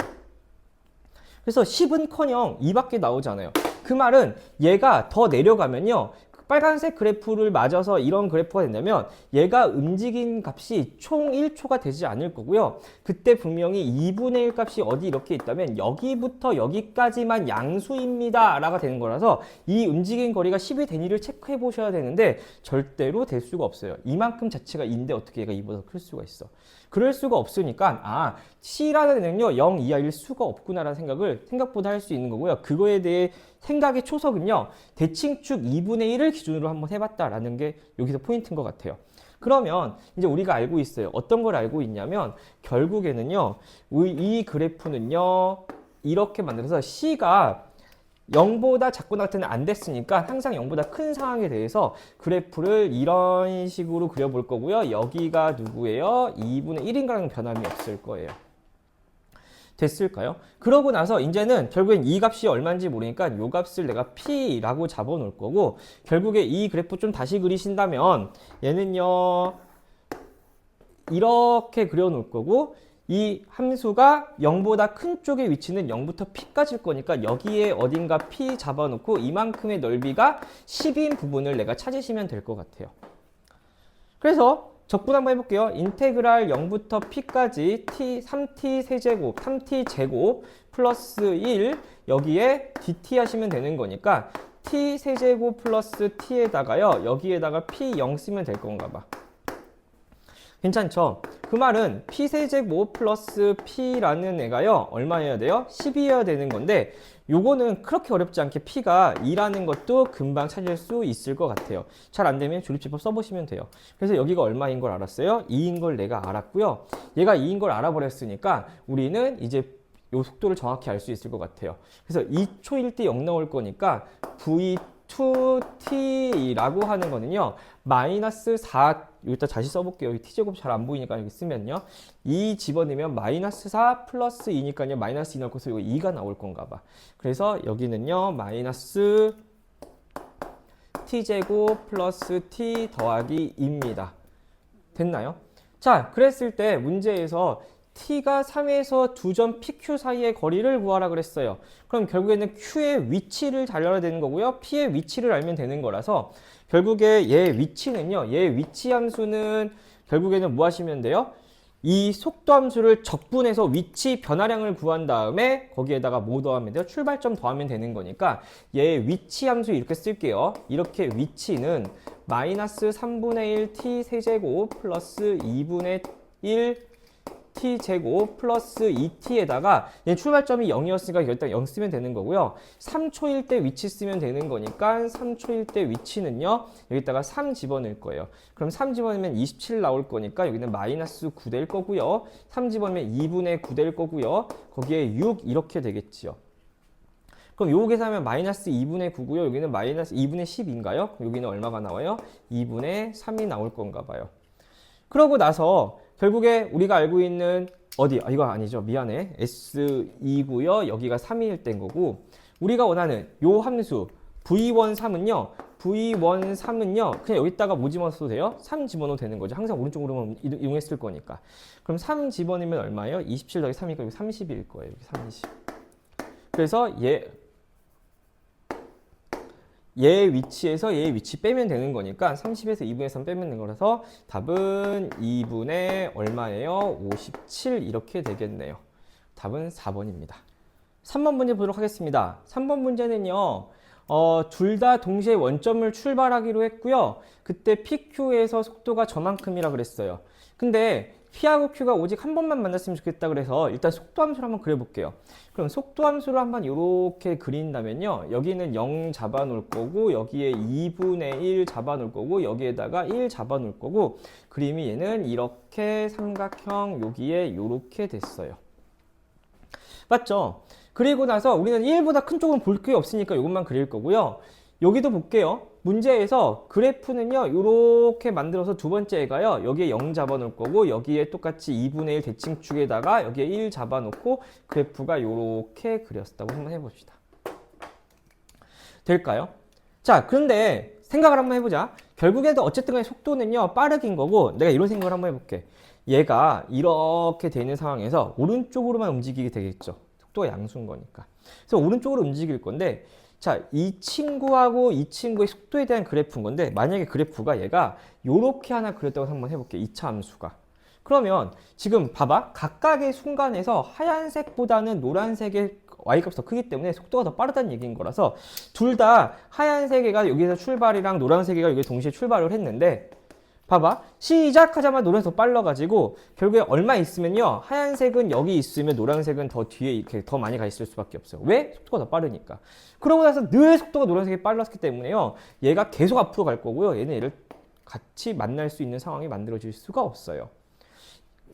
그래서 10은커녕 2밖에 나오잖아요. 그 말은 얘가 더 내려가면요. 빨간색 그래프를 맞아서 이런 그래프가 된다면 얘가 움직인 값이 총 1초가 되지 않을 거고요. 그때 분명히 2분의 1 값이 어디 이렇게 있다면 여기부터 여기까지만 양수입니다 라가 되는 거라서 이 움직인 거리가 10이 되니를 체크해 보셔야 되는데 절대로 될 수가 없어요. 이만큼 자체가 인데 어떻게 얘가 2보다 클 수가 있어. 그럴 수가 없으니까 아 C라는 애는요 0 이하일 수가 없구나라는 생각을 생각보다 할 수 있는 거고요. 그거에 대해 생각의 초석은요 대칭축 2분의 1을 기준으로 한번 해봤다라는 게 여기서 포인트인 것 같아요. 그러면 이제 우리가 알고 있어요. 어떤 걸 알고 있냐면 결국에는요 이 그래프는요 이렇게 만들어서 C가 0보다 작거나 같은 안 됐으니까 항상 0보다 큰 상황에 대해서 그래프를 이런 식으로 그려볼 거고요. 여기가 누구예요? 2분의 1인가랑 변함이 없을 거예요. 됐을까요? 그러고 나서 이제는 결국엔 이 값이 얼마인지 모르니까 이 값을 내가 P라고 잡아 놓을 거고 결국에 이 그래프 좀 다시 그리신다면 얘는요 이렇게 그려 놓을 거고 이 함수가 0보다 큰 쪽의 위치는 0부터 P까지일 거니까 여기에 어딘가 P 잡아놓고 이만큼의 넓이가 10인 부분을 내가 찾으시면 될 것 같아요. 그래서 적분 한번 해볼게요. 인테그랄 0부터 P까지 3t 세제곱, 3t 제곱 플러스 1 여기에 dt 하시면 되는 거니까 t 세제곱 플러스 t에다가요. 여기에다가 P 0 쓰면 될 건가 봐. 괜찮죠? 그 말은 P세제곱 플러스 P라는 애가요. 얼마여야 돼요? 10이어야 되는 건데 요거는 그렇게 어렵지 않게 P가 2라는 것도 금방 찾을 수 있을 것 같아요. 잘 안되면 조립제법 써보시면 돼요. 그래서 여기가 얼마인 걸 알았어요? 2인 걸 내가 알았고요. 얘가 2인 걸 알아버렸으니까 우리는 이제 요 속도를 정확히 알 수 있을 것 같아요. 그래서 2초일 때 0 나올 거니까 V2t라고 하는 거는요. 마이너스 4 여기다 다시 써볼게요. 여기 t제곱 잘 안 보이니까 여기 쓰면요. 2 집어넣으면 마이너스 4 플러스 2니까요. 마이너스 2 나올 거서 이거 2가 나올 건가 봐. 그래서 여기는요. 마이너스 t제곱 플러스 t 더하기 2입니다. 됐나요? 자, 그랬을 때 문제에서 t가 3에서 두 점 PQ 사이의 거리를 구하라 그랬어요. 그럼 결국에는 Q의 위치를 알아야 되는 거고요. P의 위치를 알면 되는 거라서 결국에 얘 위치는요. 얘 위치 함수는 결국에는 뭐 하시면 돼요? 이 속도함수를 적분해서 위치 변화량을 구한 다음에 거기에다가 뭐 더하면 돼요? 출발점 더하면 되는 거니까 얘 위치 함수 이렇게 쓸게요. 이렇게 위치는 마이너스 3분의 1 t 세제곱 플러스 2분의 1 t제곱 플러스 2t에다가 얘 출발점이 0이었으니까 여기다 0 쓰면 되는 거고요. 3초일 때 위치 쓰면 되는 거니까 3초일 때 위치는요. 여기다가 3 집어넣을 거예요. 그럼 3 집어넣으면 27 나올 거니까 여기는 마이너스 9 될 거고요. 3 집어넣으면 2분의 9 될 거고요. 거기에 6 이렇게 되겠지요. 그럼 요거 계산하면 마이너스 2분의 9고요. 여기는 마이너스 2분의 10인가요? 여기는 얼마가 나와요? 2분의 3이 나올 건가 봐요. 그러고 나서 결국에 우리가 알고 있는 이거 아니죠. 미안해. S2고요. 여기가 3일 땐 거고 우리가 원하는 요 함수 V13은요. V13은요. 그냥 여기다가 뭐 집어넣어도 돼요? 3 집어넣어도 되는 거죠. 항상 오른쪽으로만 이용했을 거니까. 그럼 3 집어넣으면 얼마예요? 27 더하기 3이니까 여기 30일 거예요. 여기 30. 그래서 얘 위치에서 얘 위치 빼면 되는 거니까 30에서 2분의 3 빼면 되는 거라서 답은 2분의 얼마예요? 57 이렇게 되겠네요. 답은 4번입니다. 3번 문제 보도록 하겠습니다. 3번 문제는요. 둘 다 동시에 원점을 출발하기로 했고요. 그때 PQ에서 속도가 저만큼이라 그랬어요. 근데 P하고 Q가 오직 한 번만 만났으면 좋겠다 그래서 일단 속도함수를 한번 그려볼게요. 그럼 속도함수를 한번 이렇게 그린다면요. 여기는 0 잡아놓을 거고 여기에 2분의 1 잡아놓을 거고 여기에다가 1 잡아놓을 거고 그림이 얘는 이렇게 삼각형 여기에 이렇게 됐어요. 맞죠? 그리고 나서 우리는 1보다 큰 쪽은 볼 게 없으니까 이것만 그릴 거고요. 여기도 볼게요. 문제에서 그래프는요. 이렇게 만들어서 두 번째 애가요. 여기에 0 잡아놓을 거고 여기에 똑같이 2분의 1 대칭축에다가 여기에 1 잡아놓고 그래프가 이렇게 그렸다고 한번 해봅시다. 될까요? 자, 그런데 생각을 한번 해보자. 결국에도 어쨌든 간에 속도는요. 빠르긴 거고 내가 이런 생각을 한번 해볼게. 얘가 이렇게 되는 상황에서 오른쪽으로만 움직이게 되겠죠. 속도가 양수인 거니까. 그래서 오른쪽으로 움직일 건데 자, 이 친구하고 이 친구의 속도에 대한 그래프인 건데 만약에 그래프가 얘가 요렇게 하나 그렸다고 한번 해볼게. 2차 함수가. 그러면 지금 봐봐. 각각의 순간에서 하얀색보다는 노란색의 y값이 더 크기 때문에 속도가 더 빠르다는 얘기인 거라서 둘 다 하얀색이가 여기서 출발이랑 노란색이가 여기 동시에 출발을 했는데 봐봐. 시작하자마자 노란색 더 빨라가지고 결국에 얼마 있으면요. 하얀색은 여기 있으면 노란색은 더 뒤에 이렇게 더 많이 가 있을 수밖에 없어요. 왜? 속도가 더 빠르니까. 그러고 나서 늘 속도가 노란색이 빨랐기 때문에요. 얘가 계속 앞으로 갈 거고요. 얘를 같이 만날 수 있는 상황이 만들어질 수가 없어요.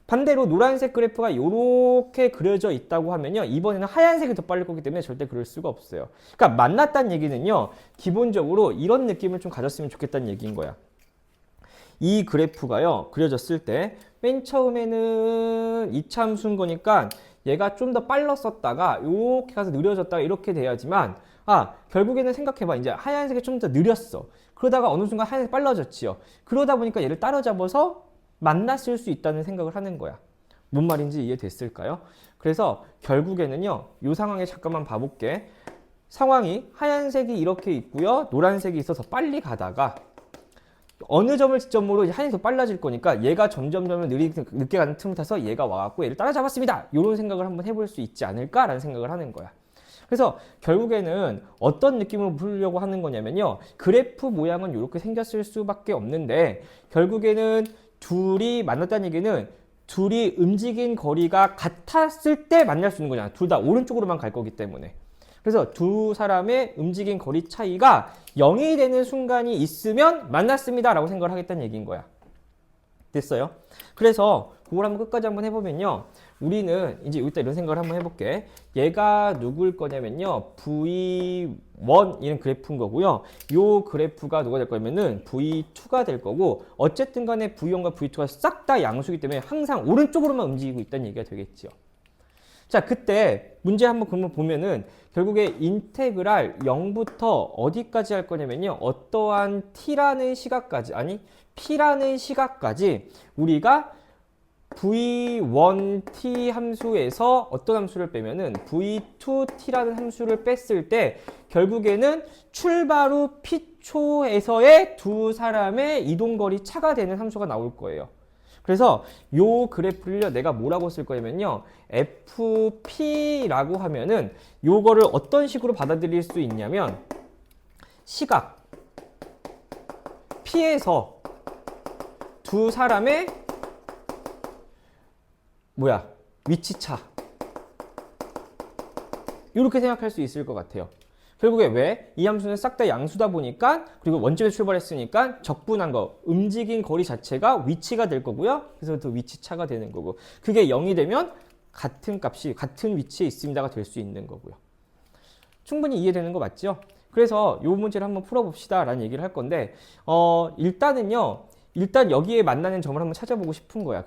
반대로 노란색 그래프가 이렇게 그려져 있다고 하면요. 이번에는 하얀색이 더 빠를 거기 때문에 절대 그럴 수가 없어요. 그러니까 만났다는 얘기는요. 기본적으로 이런 느낌을 좀 가졌으면 좋겠다는 얘기인 거야. 이 그래프가요 그려졌을 때 맨 처음에는 2차 함수인 거니까 얘가 좀 더 빨랐었다가 이렇게 가서 느려졌다가 이렇게 돼야지만 결국에는 생각해봐. 이제 하얀색이 좀 더 느렸어. 그러다가 어느 순간 하얀색이 빨라졌지요. 그러다 보니까 얘를 따라잡아서 만났을 수 있다는 생각을 하는 거야. 뭔 말인지 이해됐을까요? 그래서 결국에는요 이 상황에 잠깐만 봐볼게. 상황이 하얀색이 이렇게 있고요 노란색이 있어서 빨리 가다가 어느 점을 지점으로 하얀색이 더 빨라질 거니까 얘가 점점 늦게 가는 틈을 타서 얘가 와갖고 얘를 따라잡았습니다. 이런 생각을 한번 해볼 수 있지 않을까라는 생각을 하는 거야. 그래서 결국에는 어떤 느낌으로 보려고 하는 거냐면요. 그래프 모양은 이렇게 생겼을 수밖에 없는데 결국에는 둘이 만났다는 얘기는 둘이 움직인 거리가 같았을 때 만날 수 있는 거잖아. 둘 다 오른쪽으로만 갈 거기 때문에. 그래서 두 사람의 움직인 거리 차이가 0이 되는 순간이 있으면 만났습니다 라고 생각을 하겠다는 얘기인 거야. 됐어요? 그래서 그걸 한번 끝까지 한번 해보면요. 우리는 이제 여기다 이런 생각을 한번 해볼게. 얘가 누구일 거냐면요. V1 이런 그래프인 거고요. 요 그래프가 누가 될 거냐면은 V2가 될 거고 어쨌든 간에 V1과 V2가 싹 다 양수이기 때문에 항상 오른쪽으로만 움직이고 있다는 얘기가 되겠죠. 자, 그때 문제 한번 그러면 보면은 결국에 인테그랄 0부터 어디까지 할 거냐면요. 어떠한 t라는 시각까지, 아니 p라는 시각까지 우리가 v1t 함수에서 어떤 함수를 빼면은 v2t라는 함수를 뺐을 때 결국에는 출발 후 p초에서의 두 사람의 이동거리 차가 되는 함수가 나올 거예요. 그래서 요 그래프를요, 내가 뭐라고 쓸 거냐면요, FP라고 하면은 요거를 어떤 식으로 받아들일 수 있냐면, 시각 P에서 두 사람의 위치차, 이렇게 생각할 수 있을 것 같아요. 결국에 왜? 이 함수는 싹 다 양수다 보니까, 그리고 원점에서 출발했으니까 적분한 거, 움직인 거리 자체가 위치가 될 거고요. 그래서 또 위치차가 되는 거고, 그게 0이 되면 같은 값이 같은 위치에 있습니다가 될 수 있는 거고요. 충분히 이해되는 거 맞죠? 그래서 이 문제를 한번 풀어봅시다 라는 얘기를 할 건데, 일단 여기에 만나는 점을 한번 찾아보고 싶은 거야.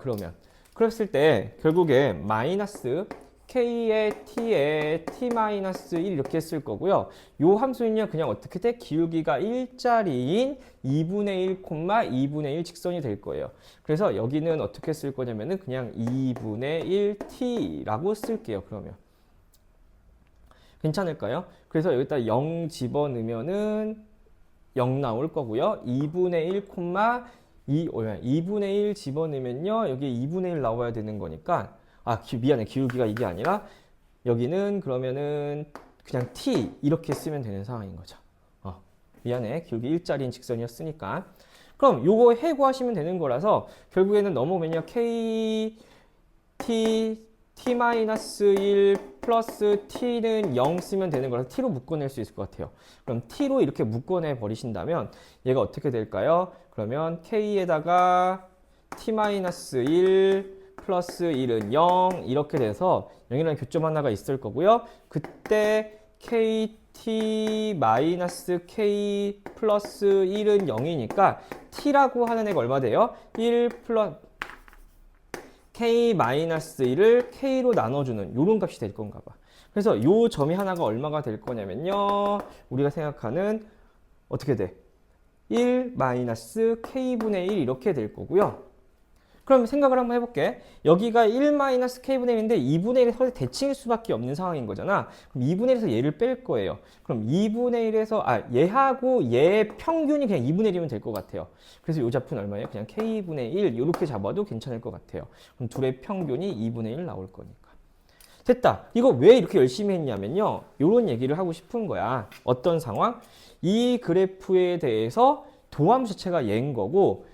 그랬을 때 결국에 마이너스 k의 t에 t-1 이렇게 쓸 거고요. 요 함수는요, 그냥 어떻게 돼? 기울기가 1짜리인 2분의 1, 2분의 1 직선이 될 거예요. 그래서 여기는 어떻게 쓸 거냐면은 그냥 2분의 1t라고 쓸게요. 그러면 괜찮을까요? 그래서 여기다 0 집어넣으면은 0 나올 거고요. 2분의 1, 2분의 1 집어넣으면요, 여기 2분의 1 나와야 되는 거니까, 미안해. 기울기가 이게 아니라 여기는 그러면은 그냥 t 이렇게 쓰면 되는 상황인 거죠. 미안해. 기울기 1짜리인 직선이었으니까. 그럼 요거 해구하시면 되는 거라서 결국에는 넘어오면요, k t-1 플러스 t는 0 쓰면 되는 거라서 t로 묶어낼 수 있을 것 같아요. 그럼 t로 이렇게 묶어내 버리신다면 얘가 어떻게 될까요? 그러면 k에다가 t-1 플러스 1은 0 이렇게 돼서 0이라는 교점 하나가 있을 거고요. 그때 kt-k 플러스 1은 0이니까 t라고 하는 애가 얼마 돼요? 1 플러스 k-1을 k로 나눠주는 요런 값이 될 건가 봐. 그래서 요 점이 하나가 얼마가 될 거냐면요, 우리가 생각하는 어떻게 돼? 1 마이너스 k분의 1 이렇게 될 거고요. 그럼 생각을 한번 해볼게. 여기가 1 마이너스 k분의 1인데 2분의 1이 서로 대칭일 수밖에 없는 상황인 거잖아. 그럼 2분의 1에서 얘를 뺄 거예요. 그럼 2분의 1에서 얘하고 얘 평균이 그냥 2분의 1이면 될 것 같아요. 그래서 이 잡은 얼마예요? 그냥 k분의 1 이렇게 잡아도 괜찮을 것 같아요. 그럼 둘의 평균이 2분의 1 나올 거니까. 됐다. 이거 왜 이렇게 열심히 했냐면요, 이런 얘기를 하고 싶은 거야. 어떤 상황? 이 그래프에 대해서 도함수 자체가 얘인 거고,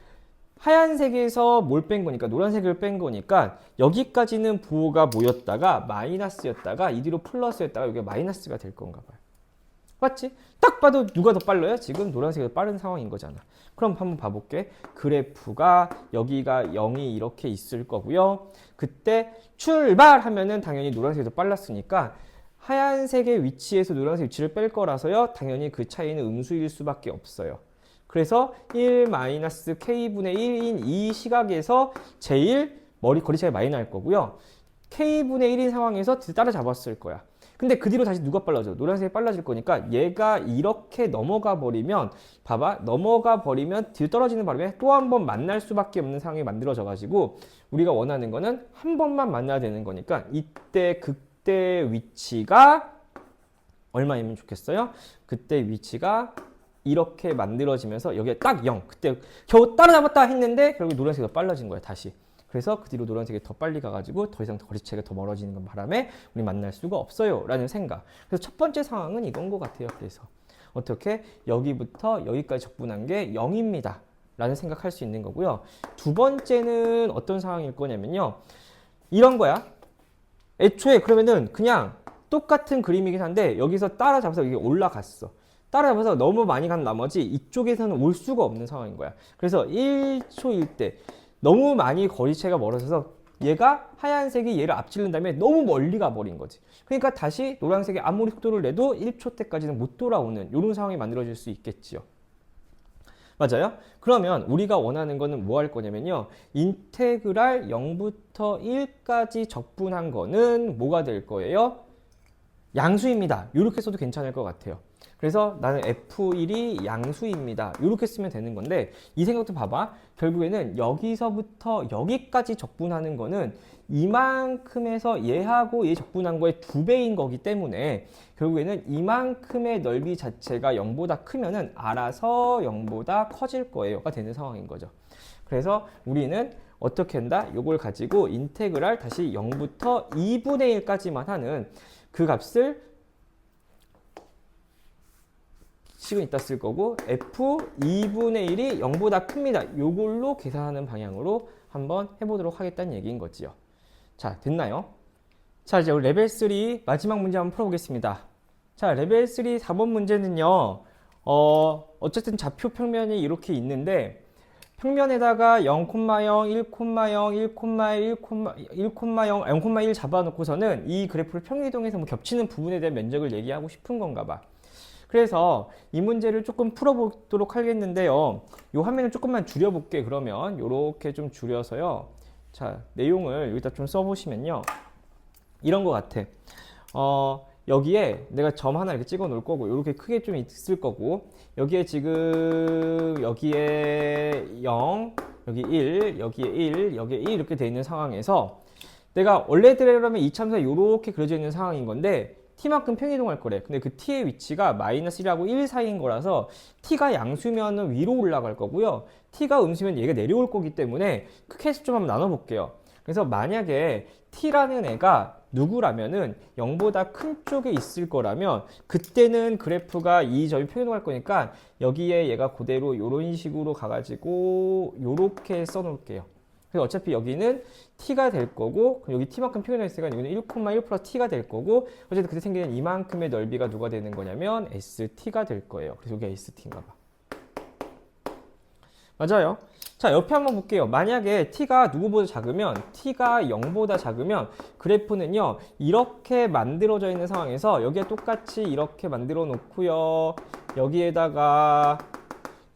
하얀색에서 뭘 뺀 거니까, 노란색을 뺀 거니까 여기까지는 부호가 뭐였다가 마이너스였다가 이 뒤로 플러스였다가 여기가 마이너스가 될 건가 봐요. 맞지? 딱 봐도 누가 더 빨라요? 지금 노란색이 더 빠른 상황인 거잖아. 그럼 한번 봐볼게. 그래프가 여기가 0이 이렇게 있을 거고요. 그때 출발하면은 당연히 노란색이 더 빨랐으니까 하얀색의 위치에서 노란색 위치를 뺄 거라서요, 당연히 그 차이는 음수일 수밖에 없어요. 그래서 1-k분의 1인 이 시각에서 제일 거리 차이 많이 날 거고요. k분의 1인 상황에서 따라잡았을 거야. 근데 그 뒤로 다시 누가 빨라져? 노란색이 빨라질 거니까 얘가 이렇게 넘어가 버리면, 봐봐, 넘어가 버리면 뒤로 떨어지는 바람에 또 한 번 만날 수밖에 없는 상황이 만들어져 가지고, 우리가 원하는 거는 한 번만 만나야 되는 거니까 그때 위치가 얼마이면 좋겠어요? 그때 위치가 이렇게 만들어지면서 여기에 딱 0. 그때 겨우 따라잡았다 했는데 결국 노란색이 더 빨라진 거야, 다시. 그래서 그 뒤로 노란색이 더 빨리 가가지고 더 이상 거리 차이가 더 멀어지는 건 바람에 우리 만날 수가 없어요 라는 생각. 그래서 첫 번째 상황은 이건 것 같아요. 그래서 어떻게 여기부터 여기까지 적분한 게 0입니다 라는 생각할 수 있는 거고요. 두 번째는 어떤 상황일 거냐면요, 이런 거야. 애초에 그러면은 그냥 똑같은 그림이긴 한데 여기서 따라잡아서 여기 올라갔어. 따라잡아서 너무 많이 간 나머지 이쪽에서는 올 수가 없는 상황인 거야. 그래서 1초일 때 너무 많이 거리 차이가 멀어져서 얘가 하얀색이 얘를 앞지른 다음에 너무 멀리 가버린 거지. 그러니까 다시 노란색이 아무리 속도를 내도 1초 때까지는 못 돌아오는 이런 상황이 만들어질 수 있겠지요. 맞아요? 그러면 우리가 원하는 거는 뭐 할 거냐면요, 인테그랄 0부터 1까지 적분한 거는 뭐가 될 거예요? 양수입니다. 이렇게 써도 괜찮을 것 같아요. 그래서 나는 F1이 양수입니다. 이렇게 쓰면 되는 건데, 이 생각도 봐봐. 결국에는 여기서부터 여기까지 적분하는 거는 이만큼에서 얘하고 얘 적분한 거의 2배인 거기 때문에 결국에는 이만큼의 넓이 자체가 0보다 크면은 알아서 0보다 커질 거예요가 되는 상황인 거죠. 그래서 우리는 어떻게 한다? 요걸 가지고 인테그랄 다시 0부터 2분의 1까지만 하는 그 값을 식은 이따 쓸 거고 f 2분의 1이 0보다 큽니다. 요걸로 계산하는 방향으로 한번 해보도록 하겠다는 얘기인 거지요. 자, 됐나요? 자, 이제 레벨 3 마지막 문제 한번 풀어보겠습니다. 자, 레벨 3 4번 문제는요. 어쨌든 좌표 평면이 이렇게 있는데 평면에다가 0,0, 1,0, 1,1, 0,1 잡아놓고서는 이 그래프를 평행이동해서 뭐 겹치는 부분에 대한 면적을 얘기하고 싶은 건가 봐. 그래서 이 문제를 조금 풀어보도록 하겠는데요. 이 화면을 조금만 줄여볼게. 그러면 이렇게 좀 줄여서요. 자, 내용을 여기다 좀 써보시면요. 이런 것 같아. 여기에 내가 점 하나 이렇게 찍어 놓을 거고, 이렇게 크게 좀 있을 거고, 여기에 지금, 여기에 0, 여기 1, 여기에 1, 여기에 1 이렇게 돼 있는 상황에서 내가 원래대로라면 이참사 이렇게 그려져 있는 상황인 건데, t만큼 평이동할 거래. 근데 그 t의 위치가 마이너스 1하고 1 사이인 거라서 t가 양수면 위로 올라갈 거고요. t가 음수면 얘가 내려올 거기 때문에 그 케이스 좀 한번 나눠볼게요. 그래서 만약에 t라는 애가 누구라면은 0보다 큰 쪽에 있을 거라면 그때는 그래프가 이 점이 평이동할 거니까 여기에 얘가 그대로 이런 식으로 가가지고 이렇게 써놓을게요. 그래서 어차피 여기는 t가 될 거고 여기 t만큼 평이동했으니까 여기는 1,1 플러스 t가 될 거고 어쨌든 그때 생기는 이만큼의 넓이가 누가 되는 거냐면 st가 될 거예요. 그래서 여기가 st인가 봐. 맞아요. 자, 옆에 한번 볼게요. 만약에 t가 누구보다 작으면 t가 0보다 작으면 그래프는요 이렇게 만들어져 있는 상황에서 여기에 똑같이 이렇게 만들어 놓고요 여기에다가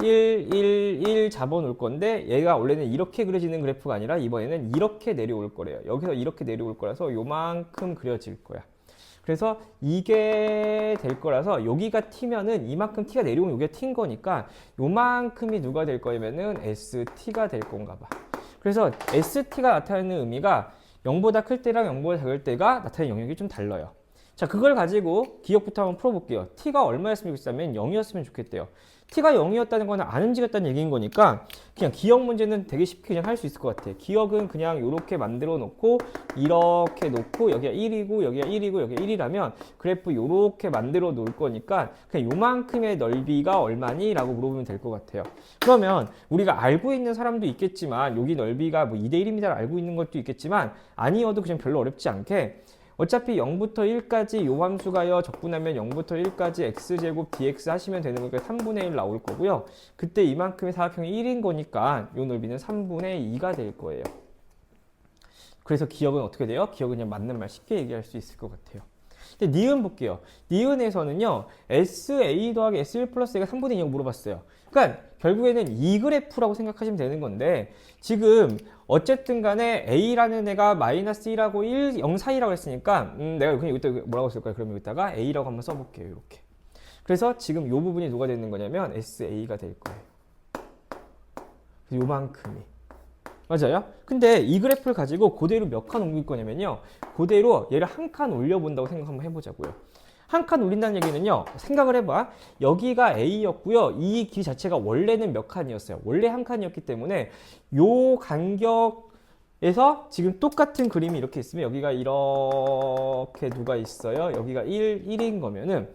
1, 1, 1 잡아 놓을 건데 얘가 원래는 이렇게 그려지는 그래프가 아니라 이번에는 이렇게 내려올 거래요. 여기서 이렇게 내려올 거라서 요만큼 그려질 거야. 그래서 이게 될 거라서 여기가 t면은 이만큼 t가 내려오면 여기가 t인 거니까 요만큼이 누가 될 거냐면은 st가 될 건가 봐. 그래서 st가 나타내는 의미가 0보다 클 때랑 0보다 작을 때가 나타내는 영역이 좀 달라요. 자, 그걸 가지고 기억부터 한번 풀어볼게요. t가 얼마였으면 좋겠다면 0이었으면 좋겠대요. t가 0이었다는 거는 안 움직였다는 얘기인 거니까 그냥 기억 문제는 되게 쉽게 그냥 할 수 있을 것 같아요. 기억은 그냥 이렇게 만들어 놓고 이렇게 놓고 여기가 1이고 여기가 1이고 여기가 1이라면 그래프 이렇게 만들어 놓을 거니까 그냥 요만큼의 넓이가 얼마니? 라고 물어보면 될 것 같아요. 그러면 우리가 알고 있는 사람도 있겠지만 여기 넓이가 뭐 2대1입니다 알고 있는 것도 있겠지만 아니어도 그냥 별로 어렵지 않게 어차피 0부터 1까지 요 함수가요 적분하면 0부터 1까지 x제곱 dx 하시면 되는 거니까 3분의 1 나올 거고요. 그때 이만큼의 사각형이 1인 거니까 요 넓이는 3분의 2가 될 거예요. 그래서 기억은 어떻게 돼요? 기억은 그냥 맞는 말 쉽게 얘기할 수 있을 것 같아요. 근데 니은 볼게요. 니은에서는요 SA 더하기 SA 플러스 A가 3분의 2라고 물어봤어요. 그러니까 결국에는 이 그래프라고 생각하시면 되는 건데 지금 어쨌든 간에 A라는 애가 마이너스 1하고 1, 0 사이라고 했으니까 내가 그냥 여기다 뭐라고 쓸까요? 그러면 여기다가 A라고 한번 써볼게요. 이렇게. 그래서 지금 이 부분이 누가 되는 거냐면 SA가 될 거예요. 요만큼이. 맞아요? 근데 이 그래프를 가지고 그대로 몇 칸 옮길 거냐면요. 그대로 얘를 한 칸 올려본다고 생각 한번 해보자고요. 한 칸 올린다는 얘기는요. 생각을 해봐. 여기가 A였고요. 이 길 자체가 원래는 몇 칸이었어요. 원래 한 칸이었기 때문에 요 간격에서 지금 똑같은 그림이 이렇게 있으면 여기가 이렇게 누가 있어요. 여기가 1인 거면은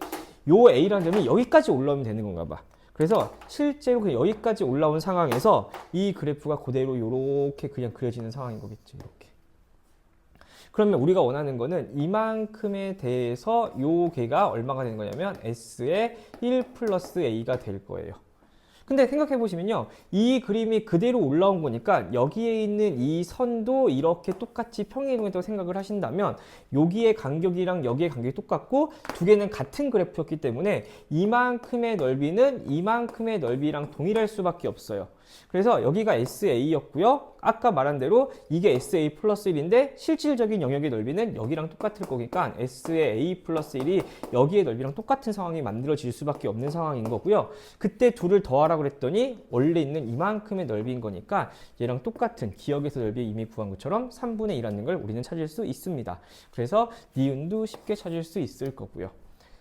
요 A라는 점이 여기까지 올라오면 되는 건가 봐. 그래서 실제로 그냥 여기까지 올라온 상황에서 이 그래프가 그대로 이렇게 그냥 그려지는 상황인 거겠죠. 이렇게. 그러면 우리가 원하는 거는 이만큼에 대해서 요 개가 얼마가 되는 거냐면 S의 1 플러스 A가 될 거예요. 근데 생각해 보시면요. 이 그림이 그대로 올라온 거니까 여기에 있는 이 선도 이렇게 똑같이 평행이동했다고 생각을 하신다면 여기의 간격이랑 여기의 간격이 똑같고 두 개는 같은 그래프였기 때문에 이만큼의 넓이는 이만큼의 넓이랑 동일할 수밖에 없어요. 그래서 여기가 SA였고요. 아까 말한 대로 이게 SA 플러스 1인데 실질적인 영역의 넓이는 여기랑 똑같을 거니까 S의 A 플러스 1이 여기의 넓이랑 똑같은 상황이 만들어질 수밖에 없는 상황인 거고요. 그때 둘을 더하라고 그랬더니 원래 있는 이만큼의 넓이인 거니까 얘랑 똑같은 기억에서 넓이 이미 구한 것처럼 3분의 1이라는 걸 우리는 찾을 수 있습니다. 그래서 니은도 쉽게 찾을 수 있을 거고요.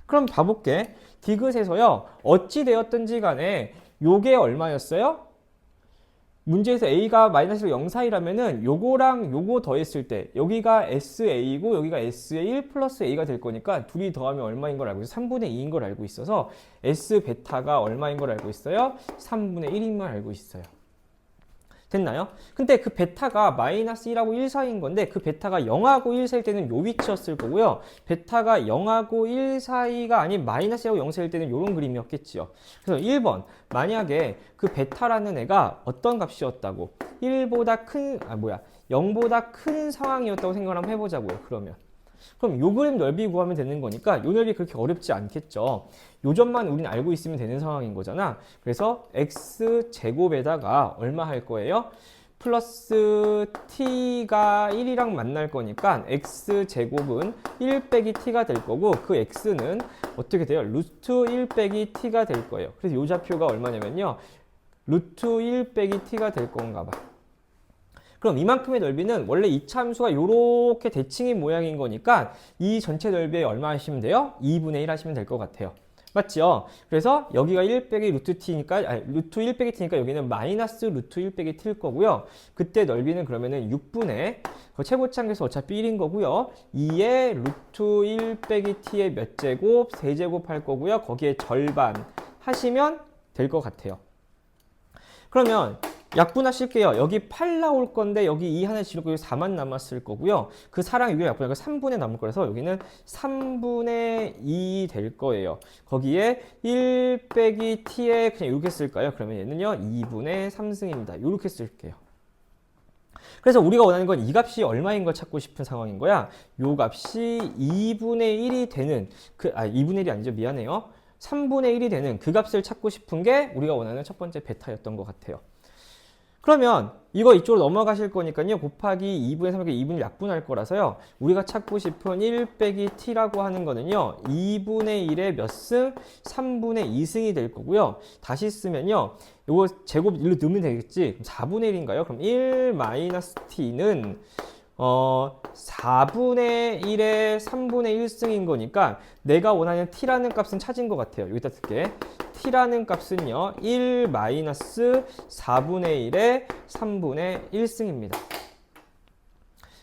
그럼 봐볼게. 디귿에서요. 어찌 되었든지 간에 요게 얼마였어요? 문제에서 a가 마이너스 0 사이라면은 요거랑 요거 더했을 때 여기가 sa이고 여기가 s의 1 플러스 a가 될 거니까 둘이 더하면 얼마인 걸 알고 있어요? 3분의 2인 걸 알고 있어서 s 베타가 얼마인 걸 알고 있어요? 3분의 1인 걸 알고 있어요. 됐나요? 근데 그 베타가 마이너스 1하고 1 사이인 건데 그 베타가 0하고 1 사이일 때는 요 위치였을 거고요. 베타가 0하고 1 사이가 아닌 마이너스 1하고 0 사이일 때는 요런 그림이었겠지요. 그래서 1번 만약에 그 베타라는 애가 어떤 값이었다고 1보다 큰 0보다 큰 상황이었다고 생각을 한번 해보자고요. 그럼 요 그림 넓이 구하면 되는 거니까 요 넓이 그렇게 어렵지 않겠죠. 요 점만 우린 알고 있으면 되는 상황인 거잖아. 그래서 x제곱에다가 얼마 할 거예요? 플러스 t가 1이랑 만날 거니까 x제곱은 1 빼기 t가 될 거고 그 x는 어떻게 돼요? 루트 1 빼기 t가 될 거예요. 그래서 요 좌표가 얼마냐면요. 루트 1 빼기 t가 될 건가 봐. 그럼 이만큼의 넓이는 원래 이 참수가 이렇게 대칭인 모양인 거니까 이 전체 넓이에 얼마 하시면 돼요? 2분의 1 하시면 될 것 같아요. 맞죠? 그래서 여기가 1 빼기 루트 t니까, 루트 1 빼기 t니까 여기는 마이너스 루트 1 빼기 t일 거고요. 그때 넓이는 그러면은 6분의, 최고차항에서 어차피 1인 거고요. 2에 루트 1 빼기 t의 몇 제곱? 세제곱 할 거고요. 거기에 절반 하시면 될 것 같아요. 그러면 약분하실게요. 여기 8 나올 건데 여기 2 하나 지르고 여기 4만 남았을 거고요. 그 4랑 여기 약분하니까 3분의 남을 거라서 여기는 3분의 2 될 거예요. 거기에 1 빼기 t에 그냥 이렇게 쓸까요? 그러면 얘는요 2분의 3승입니다. 이렇게 쓸게요. 그래서 우리가 원하는 건 이 값이 얼마인 걸 찾고 싶은 상황인 거야. 요 값이 2분의 1이 되는 2분의 1이 아니죠. 미안해요. 3분의 1이 되는 그 값을 찾고 싶은 게 우리가 원하는 첫 번째 베타였던 것 같아요. 그러면 이거 이쪽으로 넘어가실 거니까요. 곱하기 2분의 3에 2분을 약분할 거라서요. 우리가 찾고 싶은 1 빼기 t라고 하는 거는요. 2분의 1의 몇 승? 3분의 2승이 될 거고요. 다시 쓰면요. 이거 제곱 1로 넣으면 되겠지. 4분의 1인가요? 그럼 1 마이너스 t는 4분의 1의 3분의 1승인 거니까 내가 원하는 t라는 값은 찾은 것 같아요. 여기다 쓸게. t라는 값은요. 1 마이너스 4분의 1의 3분의 1승입니다.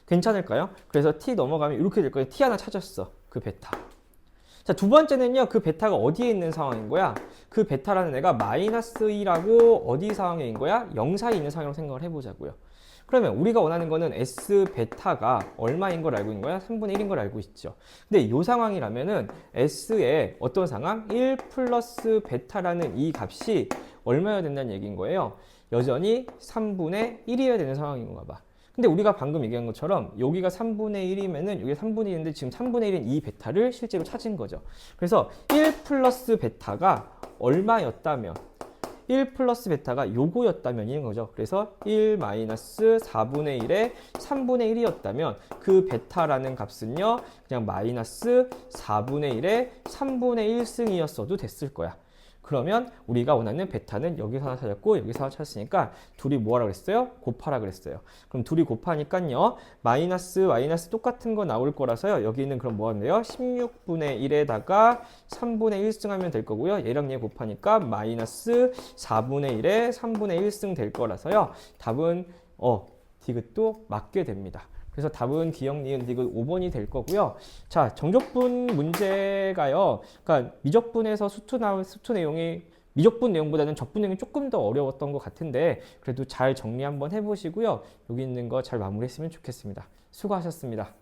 괜찮을까요? 그래서 t 넘어가면 이렇게 될 거예요. t 하나 찾았어. 그 베타. 자, 두 번째는요. 그 베타가 어디에 있는 상황인 거야? 그 베타라는 애가 마이너스 2라고 어디 상황에 있는 거야? 0 사이에 있는 상황으로 생각을 해보자고요. 그러면 우리가 원하는 거는 S 베타가 얼마인 걸 알고 있는 거야? 3분의 1인 걸 알고 있죠. 근데 이 상황이라면은 S의 어떤 상황? 1 플러스 베타라는 이 값이 얼마여야 된다는 얘기인 거예요. 여전히 3분의 1이어야 되는 상황인 건가 봐. 근데 우리가 방금 얘기한 것처럼 여기가 3분의 1이면은 여기 3분의 1인데 지금 3분의 1인 이 베타를 실제로 찾은 거죠. 그래서 1 플러스 베타가 얼마였다면 1 플러스 베타가 요거였다면인 거죠. 그래서 1 마이너스 4분의 1에 3분의 1이었다면 그 베타라는 값은요. 그냥 마이너스 4분의 1에 3분의 1승이었어도 됐을 거야. 그러면 우리가 원하는 베타는 여기서 하나 찾았고 여기서 하나 찾았으니까 둘이 뭐하라 그랬어요? 곱하라 그랬어요. 그럼 둘이 곱하니까요. 마이너스 똑같은 거 나올 거라서요. 여기는 그럼 뭐 하는데요? 16분의 1에다가 3분의 1승 하면 될 거고요. 얘랑 얘 곱하니까 마이너스 4분의 1에 3분의 1승 될 거라서요. 답은 디귿도 맞게 됩니다. 그래서 답은 기역, 니은, 디귿 5번이 될 거고요. 자, 정적분 문제가요. 그러니까 미적분에서 수투 내용이 미적분 내용보다는 적분 내용이 조금 더 어려웠던 것 같은데 그래도 잘 정리 한번 해보시고요. 여기 있는 거 잘 마무리했으면 좋겠습니다. 수고하셨습니다.